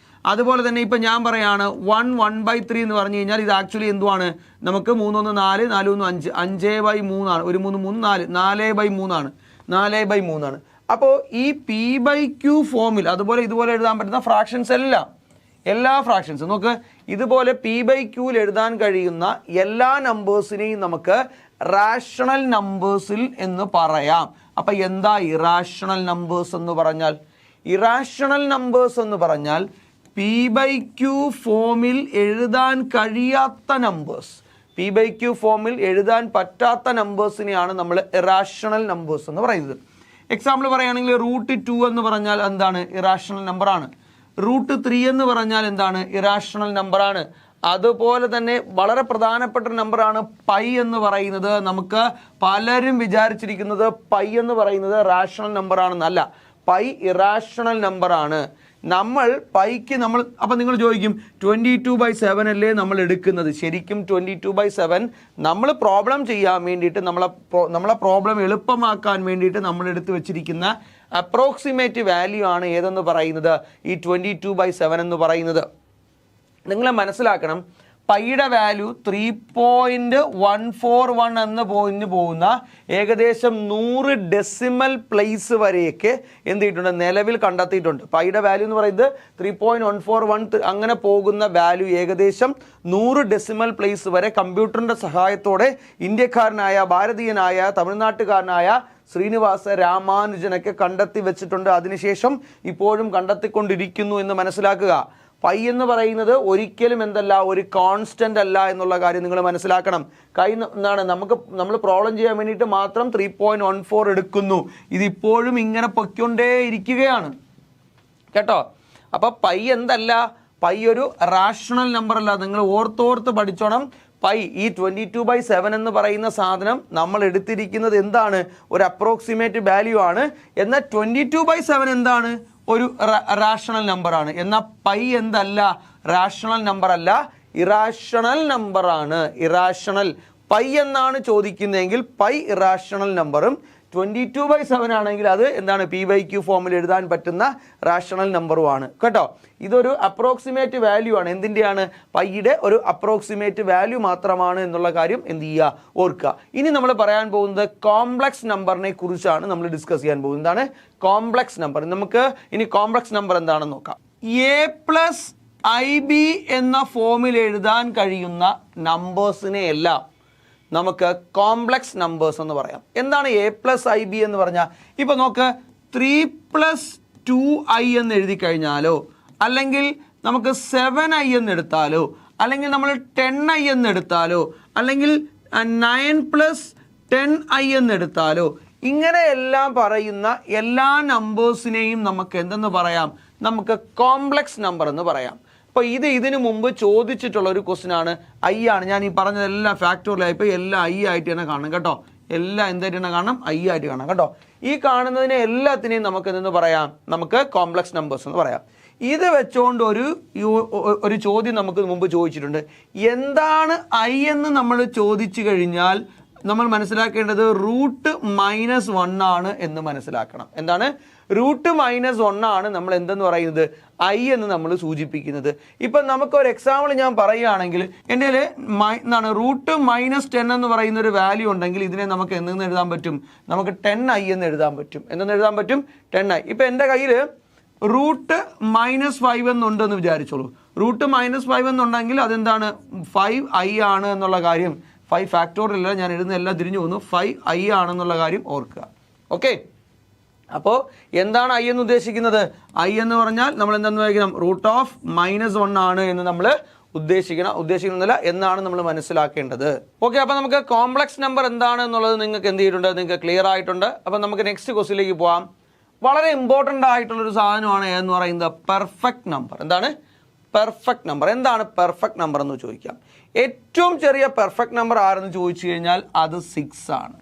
അതുപോലെ തന്നെ ഇപ്പം ഞാൻ പറയാണ് 1/3 എന്ന് പറഞ്ഞു കഴിഞ്ഞാൽ ഇത് ആക്ച്വലി എന്തുവാണ്? നമുക്ക് 3 1 4 4 1 5 5/3 ആണ്. ഒരു 3 3 4 4/3 ആണ്. 4/3 ആണ്. അപ്പോൾ ഈ P/Q ഫോമിൽ അതുപോലെ ഇതുപോലെ എഴുതാൻ പറ്റുന്ന ഫ്രാക്ഷൻസ് എല്ലാ ഫ്രാക്ഷൻസും നോക്ക്, ഇതുപോലെ P/Qൽ എഴുതാൻ കഴിയുന്ന എല്ലാ നമ്പേഴ്സിനെയും നമുക്ക് റാഷണൽ നമ്പേഴ്സിൽ എന്ന് പറയാം. അപ്പം എന്താ ഇറാഷണൽ നമ്പേഴ്സ് എന്ന് പറഞ്ഞാൽ? ഇറാഷണൽ നമ്പേഴ്സ് എന്ന് പറഞ്ഞാൽ P/Q ഫോമിൽ എഴുതാൻ കഴിയാത്ത നമ്പേഴ്സ്, P/Q ഫോമിൽ എഴുതാൻ പറ്റാത്ത നമ്പേഴ്സിനെയാണ് നമ്മൾ ഇറാഷണൽ നമ്പേഴ്സ് എന്ന് പറയുന്നത്. എക്സാമ്പിൾ പറയുകയാണെങ്കിൽ √2 എന്ന് പറഞ്ഞാൽ എന്താണ്? ഇറാഷണൽ നമ്പറാണ്. √3 എന്ന് പറഞ്ഞാൽ എന്താണ്? ഇറാഷണൽ നമ്പറാണ്. അതുപോലെ തന്നെ വളരെ പ്രധാനപ്പെട്ട ഒരു നമ്പറാണ് പൈ എന്ന് പറയുന്നത്. നമുക്ക് പലരും വിചാരിച്ചിരിക്കുന്നത് പൈ എന്ന് പറയുന്നത് റാഷണൽ നമ്പറാണെന്നല്ല. പൈ ഇറാഷണൽ നമ്പറാണ്. നമ്മൾ പൈക്ക് അപ്പം നിങ്ങൾ ചോദിക്കും 22/7 അല്ലേ നമ്മൾ എടുക്കുന്നത്? ശരിക്കും 22/7 നമ്മൾ പ്രോബ്ലം ചെയ്യാൻ വേണ്ടിയിട്ട് നമ്മളെ പ്രോബ്ലം എളുപ്പമാക്കാൻ വേണ്ടിയിട്ട് നമ്മൾ എടുത്തു വെച്ചിരിക്കുന്ന അപ്രോക്സിമേറ്റ് വാല്യൂ ആണ് ഏതെന്ന് പറയുന്നത്? ഈ 22/7 എന്ന് പറയുന്നത്. നിങ്ങൾ മനസ്സിലാക്കണം, പൈയുടെ വാല്യൂ 3.141 എന്ന് പോകുന്ന ഏകദേശം 100 ഡെസിമൽ പ്ലേസ് വരെയൊക്കെ എന്ത് ചെയ്തിട്ടുണ്ട്? നിലവിൽ കണ്ടെത്തിയിട്ടുണ്ട്. പൈയുടെ വാല്യൂ എന്ന് പറയുന്നത് 3.141 അങ്ങനെ പോകുന്ന വാല്യൂ ഏകദേശം 100 ഡെസിമൽ പ്ലേസ് വരെ കമ്പ്യൂട്ടറിൻ്റെ സഹായത്തോടെ ഇന്ത്യക്കാരനായ ഭാരതീയനായ തമിഴ്നാട്ടുകാരനായ ശ്രീനിവാസ രാമാനുജനൊക്കെ കണ്ടെത്തി വെച്ചിട്ടുണ്ട്. അതിനുശേഷം ഇപ്പോഴും കണ്ടെത്തിക്കൊണ്ടിരിക്കുന്നു എന്ന് മനസ്സിലാക്കുക. പൈ എന്ന് പറയുന്നത് ഒരിക്കലും എന്തല്ല, ഒരു കോൺസ്റ്റന്റ് അല്ല എന്നുള്ള കാര്യം നിങ്ങൾ മനസ്സിലാക്കണം. നമ്മൾ പ്രോബ്ലം ചെയ്യാൻ വേണ്ടിയിട്ട് മാത്രം 3.14 എടുക്കുന്നു. ഇതിപ്പോഴും ഇങ്ങനെ പൊയ്ക്കൊണ്ടേ ഇരിക്കുകയാണ് കേട്ടോ. അപ്പോൾ പൈ എന്തല്ല, പൈ ഒരു റാഷണൽ നമ്പർ അല്ല. നിങ്ങൾ ഓർത്തോർത്ത് പഠിച്ചോണം. പൈ ഈ 22/7 എന്ന് പറയുന്ന സാധനം നമ്മൾ എടുത്തിരിക്കുന്നത് എന്താണ്? ഒരു അപ്രോക്സിമേറ്റ് വാല്യൂ ആണ്. എന്നാൽ 22/7 എന്താണ്? ഒരു റാഷണൽ നമ്പറാണ്. എന്നാൽ പൈ എന്തല്ല? റാഷണൽ നമ്പർ അല്ല, ഇറാഷണൽ നമ്പറാണ്. ഇറാഷണൽ പൈ എന്നാണ് ചോദിക്കുന്നതെങ്കിൽ പൈ ഇറാഷണൽ നമ്പറും 22/7 ആണെങ്കിൽ അത് എന്താണ്? P/Q ഫോമിൽ എഴുതാൻ പറ്റുന്ന റാഷണൽ നമ്പറുമാണ് കേട്ടോ. ഇതൊരു അപ്രോക്സിമേറ്റ് വാല്യൂ ആണ്. എന്തിൻ്റെയാണ്? പൈയുടെ ഒരു അപ്രോക്സിമേറ്റ് വാല്യൂ മാത്രമാണ് എന്നുള്ള കാര്യം എന്ത് ചെയ്യുക? ഓർക്കുക. ഇനി നമ്മൾ പറയാൻ പോകുന്നത് കോംപ്ലക്സ് നമ്പറിനെ കുറിച്ചാണ് നമ്മൾ ഡിസ്കസ് ചെയ്യാൻ പോകുന്നത്. എന്താണ് കോംപ്ലക്സ് നമ്പർ? നമുക്ക് ഇനി കോംപ്ലക്സ് നമ്പർ എന്താണെന്ന് നോക്കാം. A+IB എന്ന ഫോമിൽ എഴുതാൻ കഴിയുന്ന നമ്പേഴ്സിനെ എല്ലാം നമുക്ക് കോംപ്ലക്സ് നമ്പേഴ്സ് എന്ന് പറയാം. എന്താണ് A+IB എന്ന് പറഞ്ഞാൽ? ഇപ്പൊ നോക്ക്, 3+2i എന്ന് എഴുതി കഴിഞ്ഞാലോ, അല്ലെങ്കിൽ നമുക്ക് 7i എന്ന് എടുത്താലോ, അല്ലെങ്കിൽ നമ്മൾ 10i എന്ന് എടുത്താലോ, അല്ലെങ്കിൽ 9+10i എന്ന് എടുത്താലോ, ഇങ്ങനെയെല്ലാം പറയുന്ന എല്ലാ നമ്പേഴ്സിനെയും നമുക്ക് എന്തെന്ന് പറയാം? നമുക്ക് കോംപ്ലക്സ് നമ്പർ എന്ന് പറയാം. അപ്പോൾ ഇതിനു മുമ്പ് ചോദിച്ചിട്ടുള്ള ഒരു ക്വസ്റ്റ്യൻ ആണ്. ഐ ആണ്. ഞാൻ ഈ പറഞ്ഞതെല്ലാം ഫാക്ടോറിയലായിപ്പോൾ എല്ലാം ഐ ആയിട്ട് തന്നെ കാണണം കേട്ടോ. എല്ലാം എന്തായിട്ട് തന്നെ കാണണം? ഐ ആയിട്ട് കാണാം കേട്ടോ. ഈ കാണുന്നതിനെ എല്ലാത്തിനെയും നമുക്ക് എന്തെന്ന് പറയാം? നമുക്ക് കോംപ്ലക്സ് നമ്പേഴ്സ് എന്ന് പറയാം. ഇത് വെച്ചുകൊണ്ട് ഒരു ചോദ്യം നമുക്ക് മുമ്പ് ചോദിച്ചിട്ടുണ്ട്. എന്താണ് ഐ എന്ന് നമ്മൾ ചോദിച്ചു കഴിഞ്ഞാൽ നമ്മൾ മനസ്സിലാക്കേണ്ടത് √-1 ആണ് എന്ന് മനസ്സിലാക്കണം. എന്താണ്? √-1 ആണ് നമ്മൾ എന്തെന്ന് പറയുന്നത്? ഐ എന്ന് നമ്മൾ സൂചിപ്പിക്കുന്നത്. ഇപ്പം നമുക്കൊരു എക്സാമ്പിൾ ഞാൻ പറയുകയാണെങ്കിൽ, എൻ്റെ എന്താണ് √-10 എന്ന് പറയുന്ന ഒരു വാല്യൂ ഉണ്ടെങ്കിൽ ഇതിനെ നമുക്ക് എന്തെന്ന് എഴുതാൻ പറ്റും? നമുക്ക് 10i എന്ന് എഴുതാൻ പറ്റും. എന്തെന്ന് എഴുതാൻ പറ്റും? 10i. ഇപ്പം എൻ്റെ കയ്യിൽ √-5 എന്നുണ്ടെന്ന് വിചാരിച്ചോളൂ. √-5 എന്നുണ്ടെങ്കിൽ അതെന്താണ്? 5i ആണ് എന്നുള്ള കാര്യം, 5 ഫാക്ടോറിയൽ അല്ല, ഞാൻ എഴുതുന്ന എല്ലാം തിരിഞ്ഞു പോകുന്നു, 5i ആണെന്നുള്ള കാര്യം ഓർക്കുക. ഓക്കെ, അപ്പോൾ എന്താണ് ഐ എന്ന് ഉദ്ദേശിക്കുന്നത്? ഐ എന്ന് പറഞ്ഞാൽ നമ്മൾ എന്തെന്ന് വായിക്കണം? √-1 ആണ് എന്ന് നമ്മൾ ഉദ്ദേശിക്കുന്നില്ല എന്നാണ് നമ്മൾ മനസ്സിലാക്കേണ്ടത്. ഓക്കെ, അപ്പോൾ നമുക്ക് കോംപ്ലക്സ് നമ്പർ എന്താണ് എന്നുള്ളത് നിങ്ങൾക്ക് എന്ത് ചെയ്തിട്ടുണ്ട്, നിങ്ങൾക്ക് ക്ലിയർ ആയിട്ടുണ്ട്. അപ്പോൾ നമുക്ക് നെക്സ്റ്റ് ക്വസ്റ്റിലേക്ക് പോകാം. വളരെ ഇമ്പോർട്ടൻ്റ് ആയിട്ടുള്ളൊരു സാധനമാണ് എന്ന് പറയുന്നത് പെർഫെക്റ്റ് നമ്പർ. എന്താണ് പെർഫെക്റ്റ് നമ്പർ? എന്താണ് പെർഫെക്റ്റ് നമ്പർ എന്ന് ചോദിക്കാം. ഏറ്റവും ചെറിയ പെർഫെക്റ്റ് നമ്പർ ആരെന്ന് ചോദിച്ചു കഴിഞ്ഞാൽ അത് 6 ആണ്.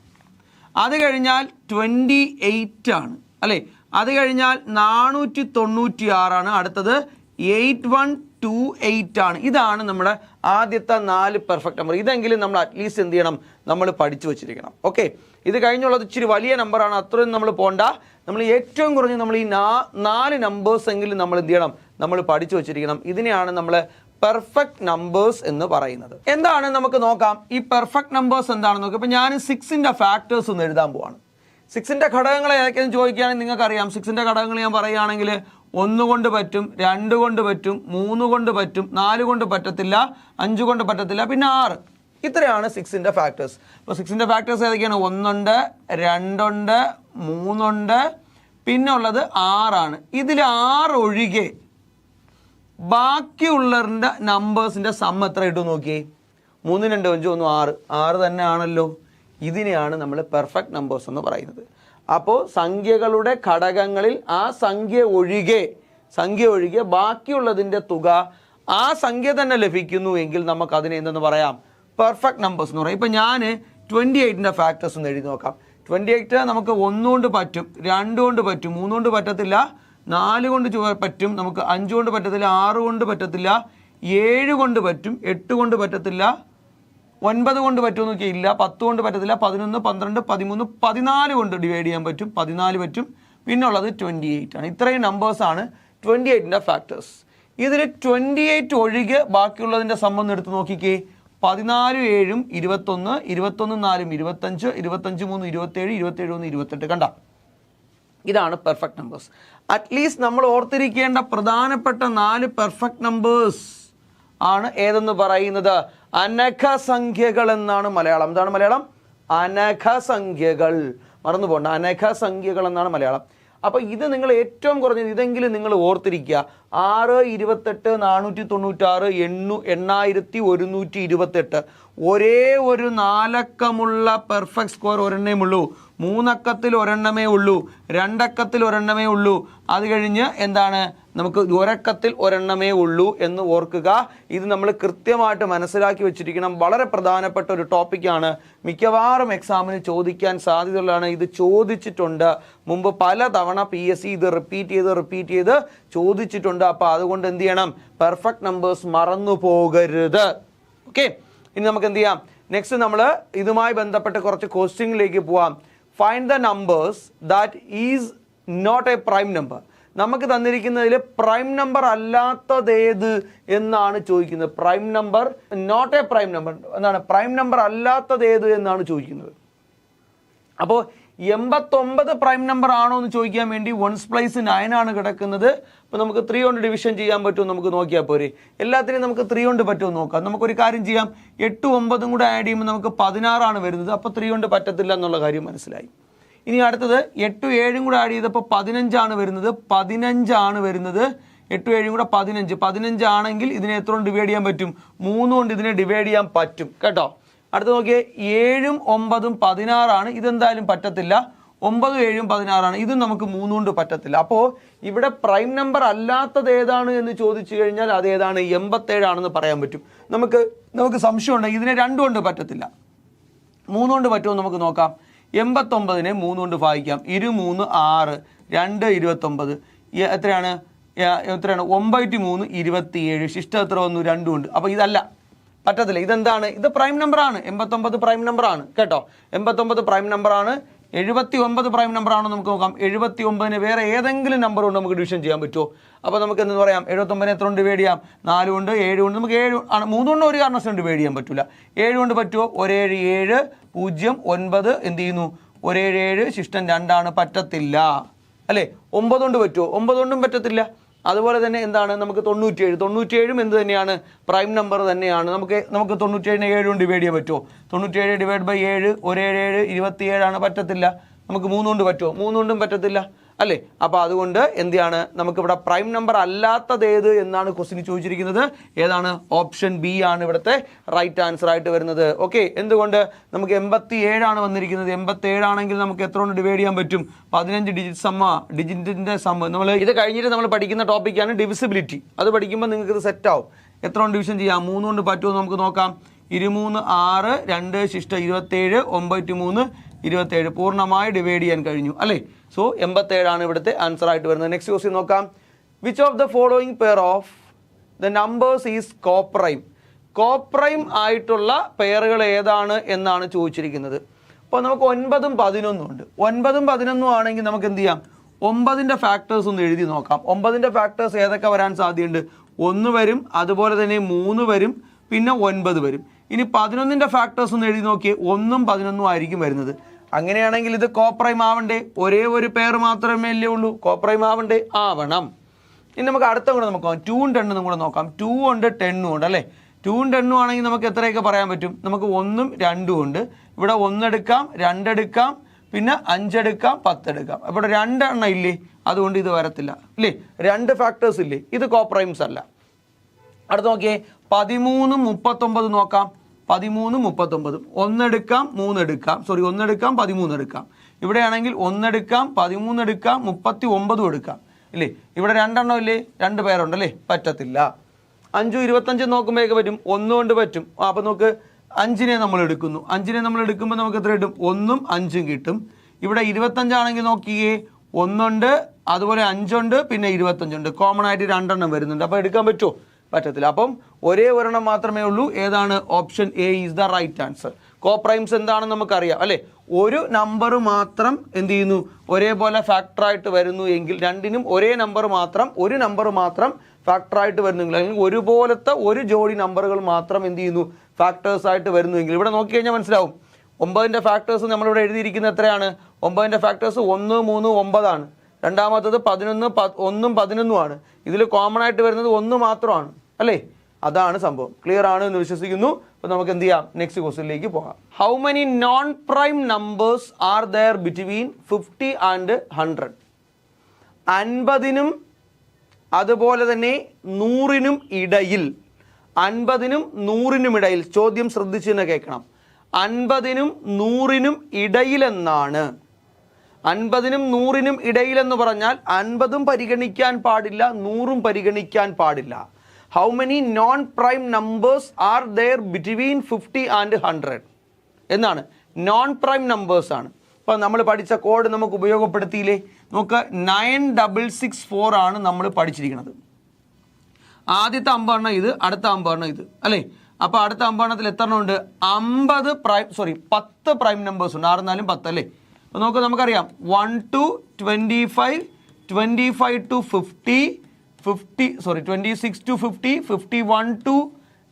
അത് കഴിഞ്ഞാൽ 28 ആണ് അല്ലേ. അത് കഴിഞ്ഞാൽ 496 ആണ്. അടുത്തത് 8128 ആണ്. ഇതാണ് നമ്മുടെ ആദ്യത്തെ 4 പെർഫെക്റ്റ് നമ്പർ. ഇതെങ്കിലും നമ്മൾ അറ്റ്ലീസ്റ്റ് എന്ത് ചെയ്യണം, നമ്മൾ പഠിച്ചു വെച്ചിരിക്കണം. ഓക്കെ, ഇത് കഴിഞ്ഞുള്ളത് ഇച്ചിരി വലിയ നമ്പറാണ്, അത്രയും നമ്മൾ പോണ്ട. നമ്മൾ ഏറ്റവും കുറഞ്ഞ് നമ്മൾ ഈ 4 നമ്പേഴ്സ് എങ്കിലും നമ്മൾ എന്ത് ചെയ്യണം, നമ്മൾ പഠിച്ചു വെച്ചിരിക്കണം. ഇതിനെയാണ് നമ്മൾ പെർഫെക്റ്റ് നമ്പേഴ്സ് എന്ന് പറയുന്നത്. എന്താണ് നമുക്ക് നോക്കാം ഈ പെർഫെക്റ്റ് നമ്പേഴ്സ് എന്താണെന്ന് നോക്കാം. ഇപ്പം ഞാൻ 6ന്റെ ഫാക്ടേഴ്സ് ഒന്ന് എഴുതാൻ പോവാണ്. 6ന്റെ ഘടകങ്ങൾ ഏതൊക്കെയെന്ന് ചോദിക്കുകയാണെങ്കിൽ നിങ്ങൾക്കറിയാം. 6ന്റെ ഘടകങ്ങൾ ഞാൻ പറയുകയാണെങ്കിൽ 1 കൊണ്ട് പറ്റും, 2 കൊണ്ട് പറ്റും, 3 കൊണ്ട് പറ്റും, 4 കൊണ്ട് പറ്റത്തില്ല, 5 കൊണ്ട് പറ്റത്തില്ല, പിന്നെ 6. ഇത്രയാണ് 6ന്റെ ഫാക്ടേഴ്സ്. അപ്പോൾ 6ന്റെ ഫാക്ടേഴ്സ് ഏതൊക്കെയാണ്? 1 ഉണ്ട്, 2 ഉണ്ട്, 3 ഉണ്ട്, പിന്നെ ഉള്ളത് 6 ആണ്. ഇതിൽ 6 ഒഴികെ ബാക്കിയുള്ളവരുടെ നമ്പേഴ്സിൻ്റെ സം എത്ര ഇട്ടും നോക്കിയേ. 3, 2, 5, 1, 6. 6 തന്നെ ആണല്ലോ. ഇതിനെയാണ് നമ്മൾ പെർഫെക്റ്റ് നമ്പേഴ്സ് എന്ന് പറയുന്നത്. അപ്പോൾ സംഖ്യകളുടെ ഘടകങ്ങളിൽ ആ സംഖ്യ ഒഴികെ ബാക്കിയുള്ളതിൻ്റെ തുക ആ സംഖ്യ തന്നെ ലഭിക്കുന്നു എങ്കിൽ നമുക്ക് അതിനെ എന്തെന്ന് പറയാം, പെർഫെക്റ്റ് നമ്പേഴ്സ് എന്ന് പറയും. ഇപ്പം ഞാൻ 28ൻ്റെ ഫാക്ടേഴ്സ് ഒന്ന് എഴുതി നോക്കാം. 28 നമുക്ക് 1 കൊണ്ട് പറ്റും, 2 കൊണ്ട് പറ്റും, 3 കൊണ്ട് പറ്റത്തില്ല, 4 കൊണ്ട് പറ്റും, നമുക്ക് 5 കൊണ്ട് പറ്റത്തില്ല, 6 കൊണ്ട് പറ്റത്തില്ല, 7 കൊണ്ട് പറ്റും, 8 കൊണ്ട് പറ്റത്തില്ല, 9 കൊണ്ട് പറ്റുമെന്ന് നോക്കിയാൽ ഇല്ല, 10 കൊണ്ട് പറ്റത്തില്ല, 11, 12, 13, 14 കൊണ്ട് ഡിവൈഡ് ചെയ്യാൻ പറ്റും, 14 പറ്റും, പിന്നെ ഉള്ളത് 28 ആണ്. ഇത്രയും നമ്പേഴ്സാണ് 28ൻ്റെ ഫാക്ടേഴ്സ്. ഇതിൽ 28 ഒഴികെ ബാക്കിയുള്ളതിൻ്റെ സംബന്ധം എടുത്ത് നോക്കിക്കേ. 14, 7, 21, 21, 4, 25, 25, 3, 27, 27, 1, 28. കണ്ട, ഇതാണ് പെർഫെക്റ്റ് നമ്പേഴ്സ്. അറ്റ്ലീസ്റ്റ് നമ്മൾ ഓർത്തിരിക്കേണ്ട പ്രധാനപ്പെട്ട 4 പെർഫെക്റ്റ് നമ്പേഴ്സ് ആണ് ഏതെന്ന് പറയുന്നത് അനഘസംഖ്യകൾ എന്നാണ് മലയാളം. എന്താണ് മലയാളം? അനഘസംഖ്യകൾ. മറന്നു പോകണ്ട, അനഘസംഖ്യകൾ എന്നാണ് മലയാളം. അപ്പോൾ ഇത് നിങ്ങൾ ഏറ്റവും കുറഞ്ഞത് ഇതെങ്കിലും നിങ്ങൾ ഓർത്തിരിക്കുക. 6, 28, 496, 8128. ഒരേ ഒരു 4 അക്കമുള്ള പെർഫെക്റ്റ് സ്ക്വയർ ഒരെണ്ണമേ ഉള്ളൂ. 3 അക്കത്തിൽ ഒരെണ്ണമേ ഉള്ളൂ, 2 അക്കത്തിൽ ഒരെണ്ണമേ ഉള്ളൂ. അത് കഴിഞ്ഞ് എന്താണ്, നമുക്ക് ഒരക്കത്തിൽ ഒരെണ്ണമേ ഉള്ളൂ എന്ന് ഓർക്കുക. ഇത് നമ്മൾ കൃത്യമായിട്ട് മനസ്സിലാക്കി വെച്ചിരിക്കണം. വളരെ പ്രധാനപ്പെട്ട ഒരു ടോപ്പിക്കാണ്. മിക്കവാറും എക്സാമിന് ചോദിക്കാൻ സാധ്യതയുള്ളതാണ്. ഇത് ചോദിച്ചിട്ടുണ്ട് മുമ്പ് പല തവണ. PSC ഇത് റിപ്പീറ്റ് ചെയ്ത് ചോദിച്ചിട്ടുണ്ട്. അപ്പോൾ അതുകൊണ്ട് എന്ത് ചെയ്യണം, പെർഫെക്റ്റ് നമ്പേഴ്സ് മറന്നു പോകരുത്. ഓക്കെ, ഇനി നമുക്ക് എന്ത് ചെയ്യാം, നെക്സ്റ്റ് നമ്മൾ ഇതുമായി ബന്ധപ്പെട്ട കുറച്ച് ക്വസ്റ്റ്യനിലേക്ക് പോവാം. Find the numbers that is not a prime number. നമുക്ക് തന്നിരിക്കുന്നതിൽ പ്രൈം നമ്പർ അല്ലാത്തതേത് എന്നാണ് ചോദിക്കുന്നത്. Prime number, not a prime number എന്താണ്, പ്രൈം നമ്പർ അല്ലാത്തതേത് എന്നാണ് ചോദിക്കുന്നത്. അപ്പോൾ 89 പ്രൈം നമ്പർ ആണോ എന്ന് ചോദിക്കാൻ വേണ്ടി 1's place 9 ആണ് കിടക്കുന്നത്. അപ്പോൾ നമുക്ക് 3 കൊണ്ട് ഡിവിഷൻ ചെയ്യാൻ പറ്റുമോ നമുക്ക് നോക്കിയാൽ പോരെ. എല്ലാത്തിനെയും നമുക്ക് 3 കൊണ്ട് പറ്റുമോ നോക്കാം. നമുക്കൊരു കാര്യം ചെയ്യാം, 8, 9 കൂടെ ആഡ് ചെയ്യുമ്പോൾ നമുക്ക് 16 ആണ് വരുന്നത്. അപ്പോൾ 3 കൊണ്ട് പറ്റത്തില്ല എന്നുള്ള കാര്യം മനസ്സിലായി. ഇനി അടുത്തത് 8, 7 കൂടെ ആഡ് ചെയ്തപ്പോൾ 15 ആണ് വരുന്നത്. 15 ആണ് വരുന്നത്. 8, 7 കൂടെ 15. 15 ആണെങ്കിൽ ഇതിനെ എത്ര കൊണ്ട് ഡിവൈഡ് ചെയ്യാൻ പറ്റും? 3 കൊണ്ട് ഇതിനെ ഡിവൈഡ് ചെയ്യാൻ പറ്റും കേട്ടോ. അടുത്ത നോക്കിയേ, 7ഉം 9ഉം 16 ആണ്. ഇതെന്തായാലും പറ്റത്തില്ല. 9, 7, 16 ആണ്. ഇതും നമുക്ക് 3 കൊണ്ട് പറ്റത്തില്ല. അപ്പോൾ ഇവിടെ പ്രൈം നമ്പർ അല്ലാത്തത് ഏതാണ് എന്ന് ചോദിച്ചു കഴിഞ്ഞാൽ അതേതാണ്? 87 ആണെന്ന് പറയാൻ പറ്റും. നമുക്ക് സംശയമുണ്ട്, ഇതിനെ 2 കൊണ്ട് പറ്റത്തില്ല. 3 കൊണ്ട് പറ്റുമോ നമുക്ക് നോക്കാം. 89നെ 3 കൊണ്ട് ഭാഗിക്കാം. 2, 3, 6, 2, 29. എത്രയാണ്? 9, 3, 27. ശിഷ്ടം എത്ര വന്നു? 2 ഉണ്ട്. അപ്പോൾ ഇതല്ല, പറ്റത്തില്ല. ഇതെന്താണ്? ഇത് പ്രൈം നമ്പറാണ്. 89 പ്രൈം നമ്പറാണ് കേട്ടോ. 89 പ്രൈം നമ്പറാണ്. 79 പ്രൈം നമ്പറാണോ നമുക്ക് നോക്കാം. 79ന് വേറെ ഏതെങ്കിലും നമ്പർ കൊണ്ട് നമുക്ക് ഡിവിഷൻ ചെയ്യാൻ പറ്റുമോ? അപ്പോൾ നമുക്ക് എന്ന് പറയാം, 79നെ എത്ര കൊണ്ട് ഡിവൈഡ് ചെയ്യാം? 4 കൊണ്ട്, 7 കൊണ്ട്. നമുക്ക് 7 ആണ്. 3 കൊണ്ട് ഒരു കാരണവശാലും ഡിവൈഡ് ചെയ്യാൻ പറ്റില്ല. 7 കൊണ്ട് പറ്റുമോ? 1, 7, 7, 0, 9 എന്ത് ചെയ്യുന്നു? 1, 7, ശിഷ്ടം 2 ആണ്. പറ്റത്തില്ല അല്ലേ. 9 കൊണ്ട് പറ്റുമോ? 9 കൊണ്ടും പറ്റത്തില്ല. അതുപോലെ തന്നെ എന്താണ്, നമുക്ക് 97 എന്ത് തന്നെയാണ്? പ്രൈം നമ്പർ തന്നെയാണ്. നമുക്ക് 97നെ 7 കൊണ്ട് ഡിവൈഡ് ചെയ്യാൻ പറ്റുമോ? 97 ഡിവൈഡ് ബൈ 7, 1, 7, 27 ആണ്. പറ്റത്തില്ല. നമുക്ക് 3 കൊണ്ട് പറ്റുമോ? 3 കൊണ്ടും പറ്റത്തില്ല. അല്ലേ? അപ്പോൾ അതുകൊണ്ട് എന്താണ് നമുക്കിവിടെ പ്രൈം നമ്പർ അല്ലാത്തത് ഏത് എന്നാണ് ക്വസ്റ്റ്യൻ ചോദിച്ചിരിക്കുന്നത്. ഏതാണ്? ഓപ്ഷൻ ബി ആണ് ഇവിടുത്തെ റൈറ്റ് ആൻസർ ആയിട്ട് വരുന്നത്. ഓക്കെ, എന്തുകൊണ്ട്? നമുക്ക് 87 വന്നിരിക്കുന്നത്. 87 ആണെങ്കിൽ നമുക്ക് എത്ര കൊണ്ട് ഡിവൈഡ് ചെയ്യാൻ പറ്റും? 15 ഡിജിറ്റിൻ്റെ സമ്മ. നമ്മൾ ഇത് കഴിഞ്ഞിട്ട് നമ്മൾ പഠിക്കുന്ന ടോപ്പിക്കാണ് ഡിവിസിബിലിറ്റി. അത് പഠിക്കുമ്പോൾ നിങ്ങൾക്ക് ഇത് സെറ്റ് ആവും. എത്ര കൊണ്ട് ഡിവിഷൻ ചെയ്യാം? 3 കൊണ്ട് പറ്റുമോ നമുക്ക് നോക്കാം. 23 6 2 ശിഷ്ട 27 9 3 27 പൂർണ്ണമായി ഡിവൈഡ് ചെയ്യാൻ കഴിഞ്ഞു അല്ലേ? സോ 87 ആണ് ഇവിടുത്തെ ആൻസർ ആയിട്ട് വരുന്നത്. നെക്സ്റ്റ് ക്വസ്റ്റ്യൻ നോക്കാം. Which of the following pair of the numbers is coprime? Coprime ആയിട്ടുള്ള പെയറുകൾ ഏതാണ് എന്നാണ് ചോദിച്ചിരിക്കുന്നത്. അപ്പോൾ നമുക്ക് 9 11 ഉണ്ട്. 9 11 ആണെങ്കിൽ നമുക്ക് എന്ത് ചെയ്യാം? 9ന്റെ ഫാക്ടേഴ്സ് ഒന്ന് എഴുതി നോക്കാം. 9ന്റെ ഫാക്ടേഴ്സ് ഏതൊക്കെ വരാൻ സാധ്യതയുണ്ട്? 1 വരും, അതുപോലെ തന്നെ 3 വരും, പിന്നെ 9 വരും. ഇനി 11ന്റെ ഫാക്ടേഴ്സ് ഒന്ന് എഴുതി നോക്കിയേ. 1ഉം 11ഉം ആയിരിക്കും വരുന്നത്. അങ്ങനെയാണെങ്കിൽ ഇത് കോപ്രൈം ആവണ്ടേ? ഒരേ ഒരു പെയർ മാത്രമേ അല്ലേ ഉള്ളൂ. കോപ്രൈം ആവണ്ടേ? ആവണം. ഇനി നമുക്ക് അടുത്ത കൂടെ നോക്കാം. 2ഉം 10ഉം കൂടെ നോക്കാം. 2 ഉണ്ട് 10ഉം ഉണ്ട് അല്ലേ? 2ഉം 10ഉം ആണെങ്കിൽ നമുക്ക് എത്രയൊക്കെ പറയാൻ പറ്റും? നമുക്ക് 1ഉം 2ഉം ഉണ്ട്. ഇവിടെ 1 എടുക്കാം, 2 എടുക്കാം, പിന്നെ 5 എടുക്കാം, 10 എടുക്കാം. ഇവിടെ 2 എണ്ണം ഇല്ലേ? അതുകൊണ്ട് ഇത് വരത്തില്ല ഇല്ലേ? 2 ഫാക്ടേഴ്സ് ഇല്ലേ? ഇത് കോപ്രൈംസ് അല്ല. അടുത്ത് നോക്കിയേ. 13ഉം 39 നോക്കാം. 13ഉം 39 1 എടുക്കാം, 3 എടുക്കാം, 1 എടുക്കാം, 13 എടുക്കാം. ഇവിടെയാണെങ്കിൽ 1 എടുക്കാം, 13 എടുക്കാം, 39 എടുക്കാം ഇല്ലേ? ഇവിടെ 2 എണ്ണം ഇല്ലേ? 2 പേരുണ്ടല്ലേ? പറ്റത്തില്ല. 5ഉം 25 നോക്കുമ്പോഴേക്ക് പറ്റും. 1 കൊണ്ട് പറ്റും. അപ്പോൾ നോക്ക്, 5നെ നമ്മൾ എടുക്കുന്നു. 5നെ നമ്മൾ എടുക്കുമ്പോൾ നമുക്ക് എത്ര കിട്ടും? 1ഉം 5ഉം കിട്ടും. ഇവിടെ 25 ആണെങ്കിൽ നോക്കിയേ, 1 ഉണ്ട്, അതുപോലെ 5 ഉണ്ട്, പിന്നെ 25 ഉണ്ട്. കോമൺ ആയിട്ട് 2 എണ്ണം വരുന്നുണ്ട്. അപ്പോൾ എടുക്കാൻ പറ്റുമോ? പറ്റത്തില്ല. അപ്പം ഒരേ ഒരെണ്ണം മാത്രമേ ഉള്ളൂ. ഏതാണ്? Option A is the right answer. Coprimes എന്താണെന്ന് നമുക്കറിയാം അല്ലേ? ഒരു നമ്പർ മാത്രം എന്ത് ചെയ്യുന്നു? ഒരേപോലെ ഫാക്ടറായിട്ട് വരുന്നു എങ്കിൽ, രണ്ടിനും ഒരേ നമ്പർ മാത്രം, ഒരു നമ്പർ മാത്രം ഫാക്ടറായിട്ട് വരുന്നെങ്കിൽ, അല്ലെങ്കിൽ ഒരുപോലത്തെ ഒരു ജോഡി നമ്പറുകൾ മാത്രം എന്ത് ചെയ്യുന്നു? ഫാക്ടേഴ്സ് ആയിട്ട് വരുന്നുവെങ്കിൽ. ഇവിടെ നോക്കിക്കഴിഞ്ഞാൽ മനസ്സിലാവും. 9ന്റെ ഫാക്ടേഴ്സ് നമ്മളിവിടെ എഴുതിയിരിക്കുന്നത് എത്രയാണ്? 9ന്റെ ഫാക്ടേഴ്സ് 1 3 9 ആണ്. രണ്ടാമത്തത് 11 1ഉം 11ഉം ആണ്. ഇതിൽ കോമൺ ആയിട്ട് വരുന്നത് 1 മാത്രമാണ് അല്ലേ? അതാണ് സംഭവം. ക്ലിയർ ആണ് എന്ന് വിശ്വസിക്കുന്നു. അപ്പോൾ നമുക്ക് എന്ത് ചെയ്യാം? നെക്സ്റ്റ് ക്വസ്റ്റ്യനിലേക്ക് പോകാം. How many non prime numbers are there between 50 and 100? 50നും അതുപോലെ തന്നെ 100നും ഇടയിൽ. 50നും 100നും ഇടയിൽ. ചോദ്യം ശ്രദ്ധിച്ച് തന്നെ കേൾക്കണം. 50നും 100നും ഇടയിലെന്നാണ്. 50നും 100നും ഇടയിലെന്ന് പറഞ്ഞാൽ 50ഉം പരിഗണിക്കാൻ പാടില്ല, 100ഉം പരിഗണിക്കാൻ പാടില്ല. How many non prime numbers are there between 50 and 100 എന്നാണ്. നോൺ പ്രൈം നമ്പേഴ്സ് ആണ്. ഇപ്പം നമ്മൾ പഠിച്ച കോഡ് നമുക്ക് ഉപയോഗപ്പെടുത്തിയില്ലേ? നമുക്ക് 9664 ആണ് നമ്മൾ പഠിച്ചിരിക്കുന്നത്. ആദ്യത്തെ 50 എണ്ണം ഇത്, അടുത്ത 50 എണ്ണം ഇത് അല്ലേ? അപ്പോൾ അടുത്ത 50 എണ്ണത്തിൽ എത്ര എണ്ണം ഉണ്ട്? 10 പ്രൈം നമ്പേഴ്സ് ഉണ്ട്. 6 4 10 അല്ലേ? അപ്പോൾ നമുക്കറിയാം 1 to 25, 25 to 50, 26 to 50, 51 to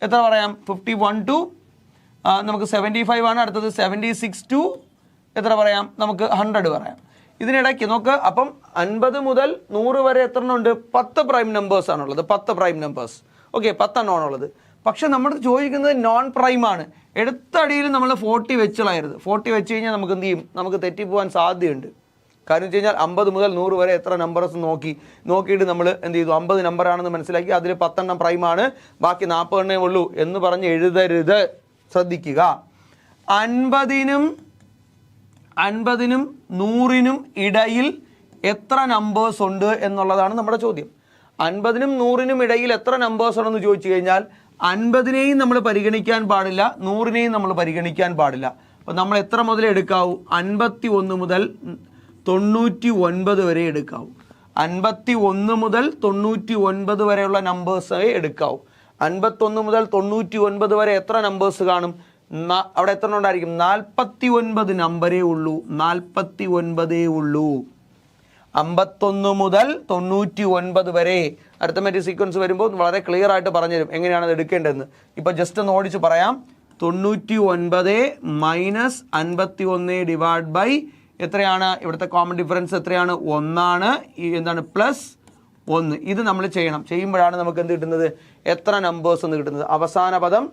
എത്ര പറയാം? 51 to നമുക്ക് 75 ആണ്. അടുത്തത് 76 to എത്ര പറയാം? നമുക്ക് 100 പറയാം. ഇതിനിടയ്ക്ക് നോക്ക്. അപ്പം 50 മുതൽ 100 വരെ എത്ര എണ്ണം ഉണ്ട്? 10 പ്രൈം നമ്പേഴ്സ് ആണുള്ളത്. 10 പ്രൈം നമ്പേഴ്സ്. ഓക്കെ, 10 എണ്ണമാണുള്ളത്. പക്ഷെ നമ്മൾ ചോദിക്കുന്നത് നോൺ പ്രൈം ആണ്. എടുത്തടിയിൽ നമ്മൾ 40 വെച്ച് കളയരുത്. 40 വെച്ച് കഴിഞ്ഞാൽ നമുക്ക് എന്ത് ചെയ്യും? നമുക്ക് തെറ്റിപ്പോകാൻ സാധ്യതയുണ്ട്. കാരണം വെച്ച് കഴിഞ്ഞാൽ 50 മുതൽ 100 വരെ എത്ര നമ്പേഴ്സ് നോക്കിയിട്ട് നമ്മൾ എന്ത് ചെയ്തു? 50 നമ്പറാണെന്ന് മനസ്സിലാക്കി അതിൽ 10 എണ്ണം പ്രൈമാണ്, ബാക്കി 40 എണ്ണേ ഉള്ളൂ എന്ന് പറഞ്ഞ് എഴുതരുത്. ശ്രദ്ധിക്കുക. 50നും 100നും ഇടയിൽ എത്ര നമ്പേഴ്സ് ഉണ്ട് എന്നുള്ളതാണ് നമ്മുടെ ചോദ്യം. 50നും 100നും ഇടയിൽ എത്ര നമ്പേഴ്സ് ഉണ്ടെന്ന് ചോദിച്ചു കഴിഞ്ഞാൽ 50നെയും നമ്മൾ പരിഗണിക്കാൻ പാടില്ല, 100നെയും നമ്മൾ പരിഗണിക്കാൻ പാടില്ല. അപ്പോൾ നമ്മൾ എത്ര മുതൽ എടുക്കാവൂ? 51 മുതൽ 99 വരെ എടുക്കാവൂ. 51 മുതൽ 99 വരെയുള്ള നമ്പേഴ്സേ എടുക്കാവൂ. 51 മുതൽ 99 വരെ എത്ര നമ്പേഴ്സ് കാണും? അവിടെ എത്ര ഉണ്ടായിരിക്കും? 49 നമ്പരേ ഉള്ളൂ. 49 ഉള്ളൂ. 51 മുതൽ 99 വരെ അരിത്തമെറ്റിക് സീക്വൻസ് വരുമ്പോൾ വളരെ ക്ലിയർ ആയിട്ട് പറഞ്ഞുതരും എങ്ങനെയാണ് അത് എടുക്കേണ്ടതെന്ന്. ഇപ്പോൾ ജസ്റ്റ് ഒന്ന് ഓടിച്ച് പറയാം. 99 മൈനസ് 51 ഡിവൈഡ് ബൈ എത്രയാണ്? ഇവിടുത്തെ കോമൺ ഡിഫറൻസ് എത്രയാണ്? 1 ആണ്. എന്താണ്? പ്ലസ് 1. ഇത് നമ്മൾ ചെയ്യുമ്പോഴാണ് നമുക്ക് എന്ത് കിട്ടുന്നത്? എത്ര നമ്പേഴ്സ് എന്ന് കിട്ടുന്നത്. അവസാന പദം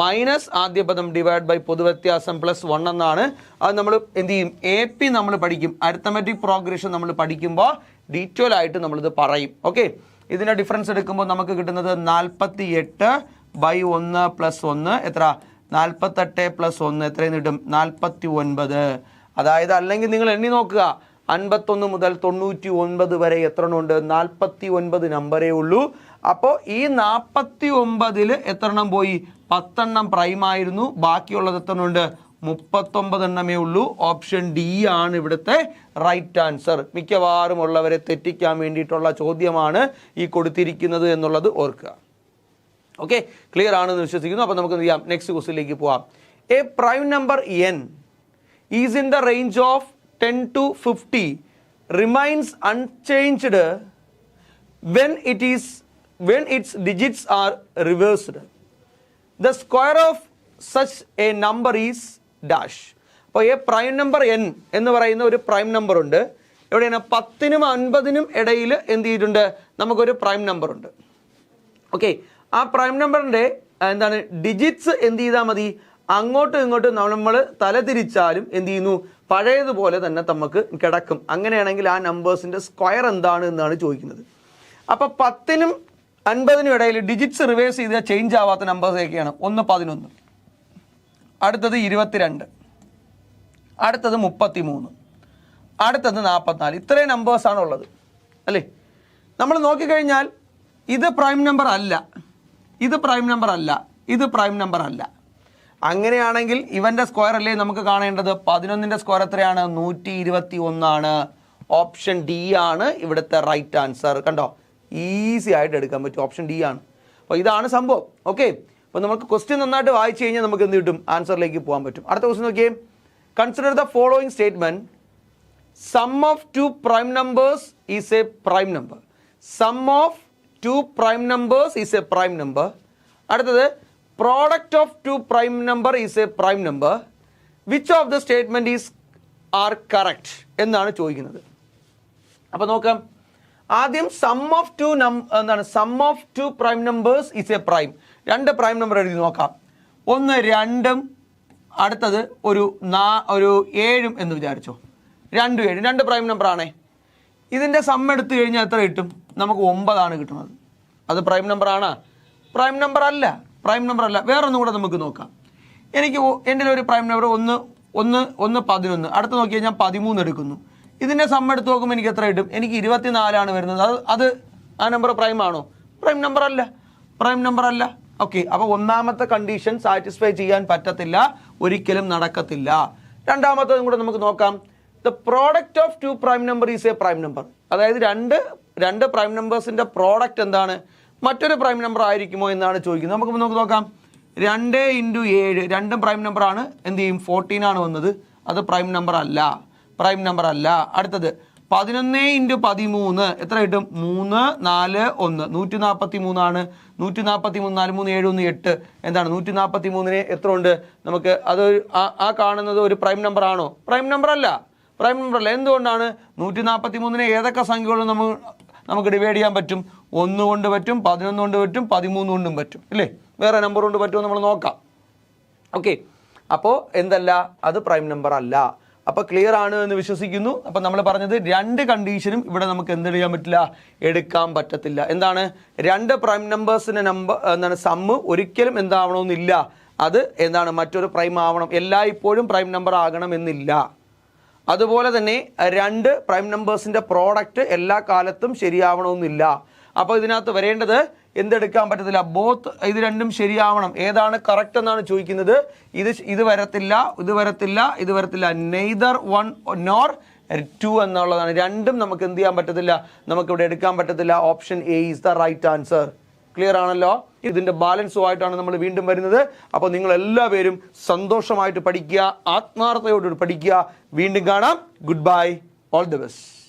മൈനസ് ആദ്യ പദം ഡിവൈഡ് ബൈ പൊതുവ്യത്യാസം പ്ലസ് 1 എന്നാണ്. അത് നമ്മൾ എന്ത് ചെയ്യും, AP നമ്മൾ പഠിക്കും, അരിത്തമെറ്റിക് പ്രോഗ്രഷൻ നമ്മൾ പഠിക്കുമ്പോൾ ഡീറ്റെയിൽ ആയിട്ട് നമ്മളിത് പറയും. ഓക്കെ, ഇതിൻ്റെ ഡിഫറൻസ് എടുക്കുമ്പോൾ നമുക്ക് കിട്ടുന്നത് 48/1 + 1 എത്ര, 48 + 1 എത്രയും കിട്ടും, 49. അതായത് അല്ലെങ്കിൽ നിങ്ങൾ എണ്ണി നോക്കുക, 51 മുതൽ 99 വരെ എത്ര എണ്ണം ഉണ്ട്, 49 നമ്പറേ ഉള്ളൂ. അപ്പോൾ ഈ 49-ൽ എത്ര എണ്ണം പോയി, 10 എണ്ണം പ്രൈം ആയിരുന്നു, ബാക്കിയുള്ളത് എത്ര എണ്ണം ഉണ്ട്, 39 എണ്ണമേ ഉള്ളൂ. ഓപ്ഷൻ ഡി ആണ് ഇവിടുത്തെ റൈറ്റ് ആൻസർ. മിക്കവാറും ഉള്ളവരെ തെറ്റിക്കാൻ വേണ്ടിയിട്ടുള്ള ചോദ്യമാണ് ഈ കൊടുത്തിരിക്കുന്നത് എന്നുള്ളത് ഓർക്കുക. ഓക്കെ, ക്ലിയർ ആണെന്ന് വിശ്വസിക്കുന്നു. അപ്പോൾ നമുക്ക് എന്ത് ചെയ്യാം, നെക്സ്റ്റ് ക്വസ്റ്റ്യനിലേക്ക് പോവാം. A prime number n is in the range of 10 to 50 remains unchanged when its digits are reversed. The square of such a number is dash. അപ്പോൾ ഈ പ്രൈം നമ്പർ n എന്ന് പറയുന്ന ഒരു പ്രൈം നമ്പർ ഉണ്ട്. എവിടെയാണ്, 10-നും 50-നും ഇടയിൽ എന്ത് ചെയ്തിട്ടുണ്ട്, നമുക്കൊരു പ്രൈം നമ്പർ ഉണ്ട്. ഓക്കെ, ആ പ്രൈം നമ്പറിൻ്റെ എന്താണ് ഡിജിറ്റ്സ് എന്ത് ചെയ്താൽ മതി, അങ്ങോട്ടും ഇങ്ങോട്ടും നമ്മൾ തല തിരിച്ചാലും എന്ത് ചെയ്യുന്നു, പഴയതുപോലെ തന്നെ നമുക്ക് കിടക്കും. അങ്ങനെയാണെങ്കിൽ ആ നമ്പേഴ്സിൻ്റെ സ്ക്വയർ എന്താണ് എന്നാണ് ചോദിക്കുന്നത്. അപ്പോൾ 10-നും 50-നും ഇടയിൽ ഡിജിറ്റ്സ് റിവേഴ്സ് ചെയ്താൽ ചേഞ്ച് ആവാത്ത നമ്പേഴ്സ് ഏതൊക്കെയാണ്, ഒന്ന് 11, അടുത്തത് 22, അടുത്തത് 33, അടുത്തത് 44. ഇത്രയും നമ്പേഴ്സാണ് ഉള്ളത് അല്ലേ. നമ്മൾ നോക്കിക്കഴിഞ്ഞാൽ ഇത് പ്രൈം നമ്പർ അല്ല, ഇത് പ്രൈം നമ്പർ അല്ല, ഇത് പ്രൈം നമ്പർ അല്ല. അങ്ങനെയാണെങ്കിൽ ഇവൻ്റെ സ്ക്വയർ അല്ലേ നമുക്ക് കാണേണ്ടത്. 11-ൻ്റെ സ്ക്വയർ എത്രയാണ്, 121 ആണ്. ഓപ്ഷൻ ഡി ആണ് ഇവിടുത്തെ റൈറ്റ് ആൻസർ. കണ്ടോ, ഈസി ആയിട്ട് എടുക്കാൻ പറ്റും, ഓപ്ഷൻ ഡി ആണ്. അപ്പോൾ ഇതാണ് സംഭവം. ഓക്കെ, അപ്പോൾ നമുക്ക് ക്വസ്റ്റ്യൻ നന്നായിട്ട് വായിച്ചു കഴിഞ്ഞാൽ നമുക്ക് എന്ത് കിട്ടും, ആൻസറിലേക്ക് പോകാൻ പറ്റും. അടുത്ത ക്വസ്റ്റ്യൻ നോക്കിയേ. Consider the following statement, sum of 2 prime numbers is a prime number. Sum of 2 prime numbers is a prime number. അടുത്തത് product of 2 prime number is a prime number. Which of the statement is are correct എന്നാണ് ചോദിക്കുന്നത്. അപ്പോൾ നോക്കാം, ആദ്യം സം ഓഫ് 2 എന്താണ്, sum of 2 prime numbers is a prime. 2 prime number എഴുതി നോക്കാം. ഒന്ന് 2-ഉം അടുത്തത് ഒരു 7-ഉം എന്ന് വിചാരിച്ചോ. 2 7 2 പ്രൈം നമ്പറാണേ. ഇതിൻ്റെ സം എടുത്തു കഴിഞ്ഞാൽ എത്ര കിട്ടും, നമുക്ക് 9 കിട്ടുന്നത്. അത് പ്രൈം നമ്പറാണ്, പ്രൈം നമ്പർ അല്ല, പ്രൈം നമ്പർ അല്ല. വേറൊന്നും കൂടെ നമുക്ക് നോക്കാം. എനിക്ക് എൻ്റെ ഒരു പ്രൈം നമ്പർ 1 11, അടുത്ത് നോക്കി കഴിഞ്ഞാൽ 13 എടുക്കുന്നു. ഇതിൻ്റെ സം എടുത്ത് നോക്കുമ്പോൾ എനിക്ക് എത്ര കിട്ടും, എനിക്ക് 24 വരുന്നത്. അത് ആ നമ്പർ പ്രൈം ആണോ, പ്രൈം നമ്പർ അല്ല, പ്രൈം നമ്പർ അല്ല. ഓക്കെ, അപ്പോൾ ഒന്നാമത്തെ കണ്ടീഷൻ സാറ്റിസ്ഫൈ ചെയ്യാൻ പറ്റത്തില്ല, ഒരിക്കലും നടക്കത്തില്ല. രണ്ടാമത്തതും കൂടെ നമുക്ക് നോക്കാം. The product of 2 prime number is a prime number. അതായത് രണ്ട് പ്രൈം നമ്പേഴ്സിൻ്റെ പ്രോഡക്റ്റ് എന്താണ്, മറ്റൊരു പ്രൈം നമ്പർ ആയിരിക്കുമോ എന്നാണ് ചോദിക്കുന്നത്. നമുക്ക് നോക്കാം. 2 × 7 2 പ്രൈം നമ്പറാണ്, എന്ത് ചെയ്യും, 14 ആണ് വന്നത്. അത് പ്രൈം നമ്പർ അല്ല, പ്രൈം നമ്പർ അല്ല. അടുത്തത് 11 × 13 എത്ര കിട്ടും, 3 4 1 143 ആണ്. 143 4 3 7 1 8 എന്താണ്, 143-ന് എത്ര ഉണ്ട് നമുക്ക്, അത് ആ കാണുന്നത് ഒരു പ്രൈം നമ്പർ ആണോ, പ്രൈം നമ്പർ അല്ല, പ്രൈം നമ്പർ അല്ല. എന്തുകൊണ്ടാണ്, 143-നെ ഏതൊക്കെ സംഖ്യകളും നമുക്ക് ഡിവൈഡ് ചെയ്യാൻ പറ്റും, 1 കൊണ്ട് പറ്റും, 11 കൊണ്ട് പറ്റും, 13 കൊണ്ടും പറ്റും അല്ലേ. വേറെ നമ്പർ കൊണ്ട് പറ്റുമോ നമ്മൾ നോക്കാം. ഓക്കെ, അപ്പോൾ എന്തല്ല, അത് പ്രൈം നമ്പർ അല്ല. അപ്പോൾ ക്ലിയർ ആണ് എന്ന് വിശ്വസിക്കുന്നു. അപ്പോൾ നമ്മൾ പറഞ്ഞത് 2 കണ്ടീഷനും ഇവിടെ നമുക്ക് എന്ത് ചെയ്യാൻ പറ്റില്ല, എടുക്കാൻ പറ്റത്തില്ല. എന്താണ്, 2 പ്രൈം നമ്പേഴ്സിൻ്റെ എന്താണ് സമ്മ് ഒരിക്കലും എന്താവണമെന്നില്ല, അത് എന്താണ് മറ്റൊരു പ്രൈം ആവണം, എല്ലായ്പ്പോഴും പ്രൈം നമ്പർ ആകണമെന്നില്ല. അതുപോലെ തന്നെ 2 പ്രൈം നമ്പേഴ്സിൻ്റെ പ്രോഡക്റ്റ് എല്ലാ കാലത്തും ശരിയാവണമെന്നില്ല. അപ്പോൾ ഇതിനകത്ത് വരേണ്ടത് എന്തെടുക്കാൻ പറ്റത്തില്ല, ബോത്ത് ഇത് രണ്ടും ശരിയാവണം. ഏതാണ് കറക്റ്റ് എന്നാണ് ചോദിക്കുന്നത്. ഇത് വരത്തില്ല, ഇത് വരത്തില്ല, ഇത് വരത്തില്ല. നെയ്തർ 1 nor 2 എന്നുള്ളതാണ്. രണ്ടും നമുക്ക് എന്ത് ചെയ്യാൻ പറ്റത്തില്ല, നമുക്കിവിടെ എടുക്കാൻ പറ്റത്തില്ല. Option A is the right answer. Clear ആണല്ലോ. ഇതിൻ്റെ ബാലൻസുമായിട്ടാണ് നമ്മൾ വീണ്ടും വരുന്നത്. അപ്പോൾ നിങ്ങൾ എല്ലാവരും സന്തോഷമായിട്ട് പഠിക്കുക, ആത്മാർത്ഥതയോട് പഠിക്കുക. വീണ്ടും കാണാം. Good bye, all the best.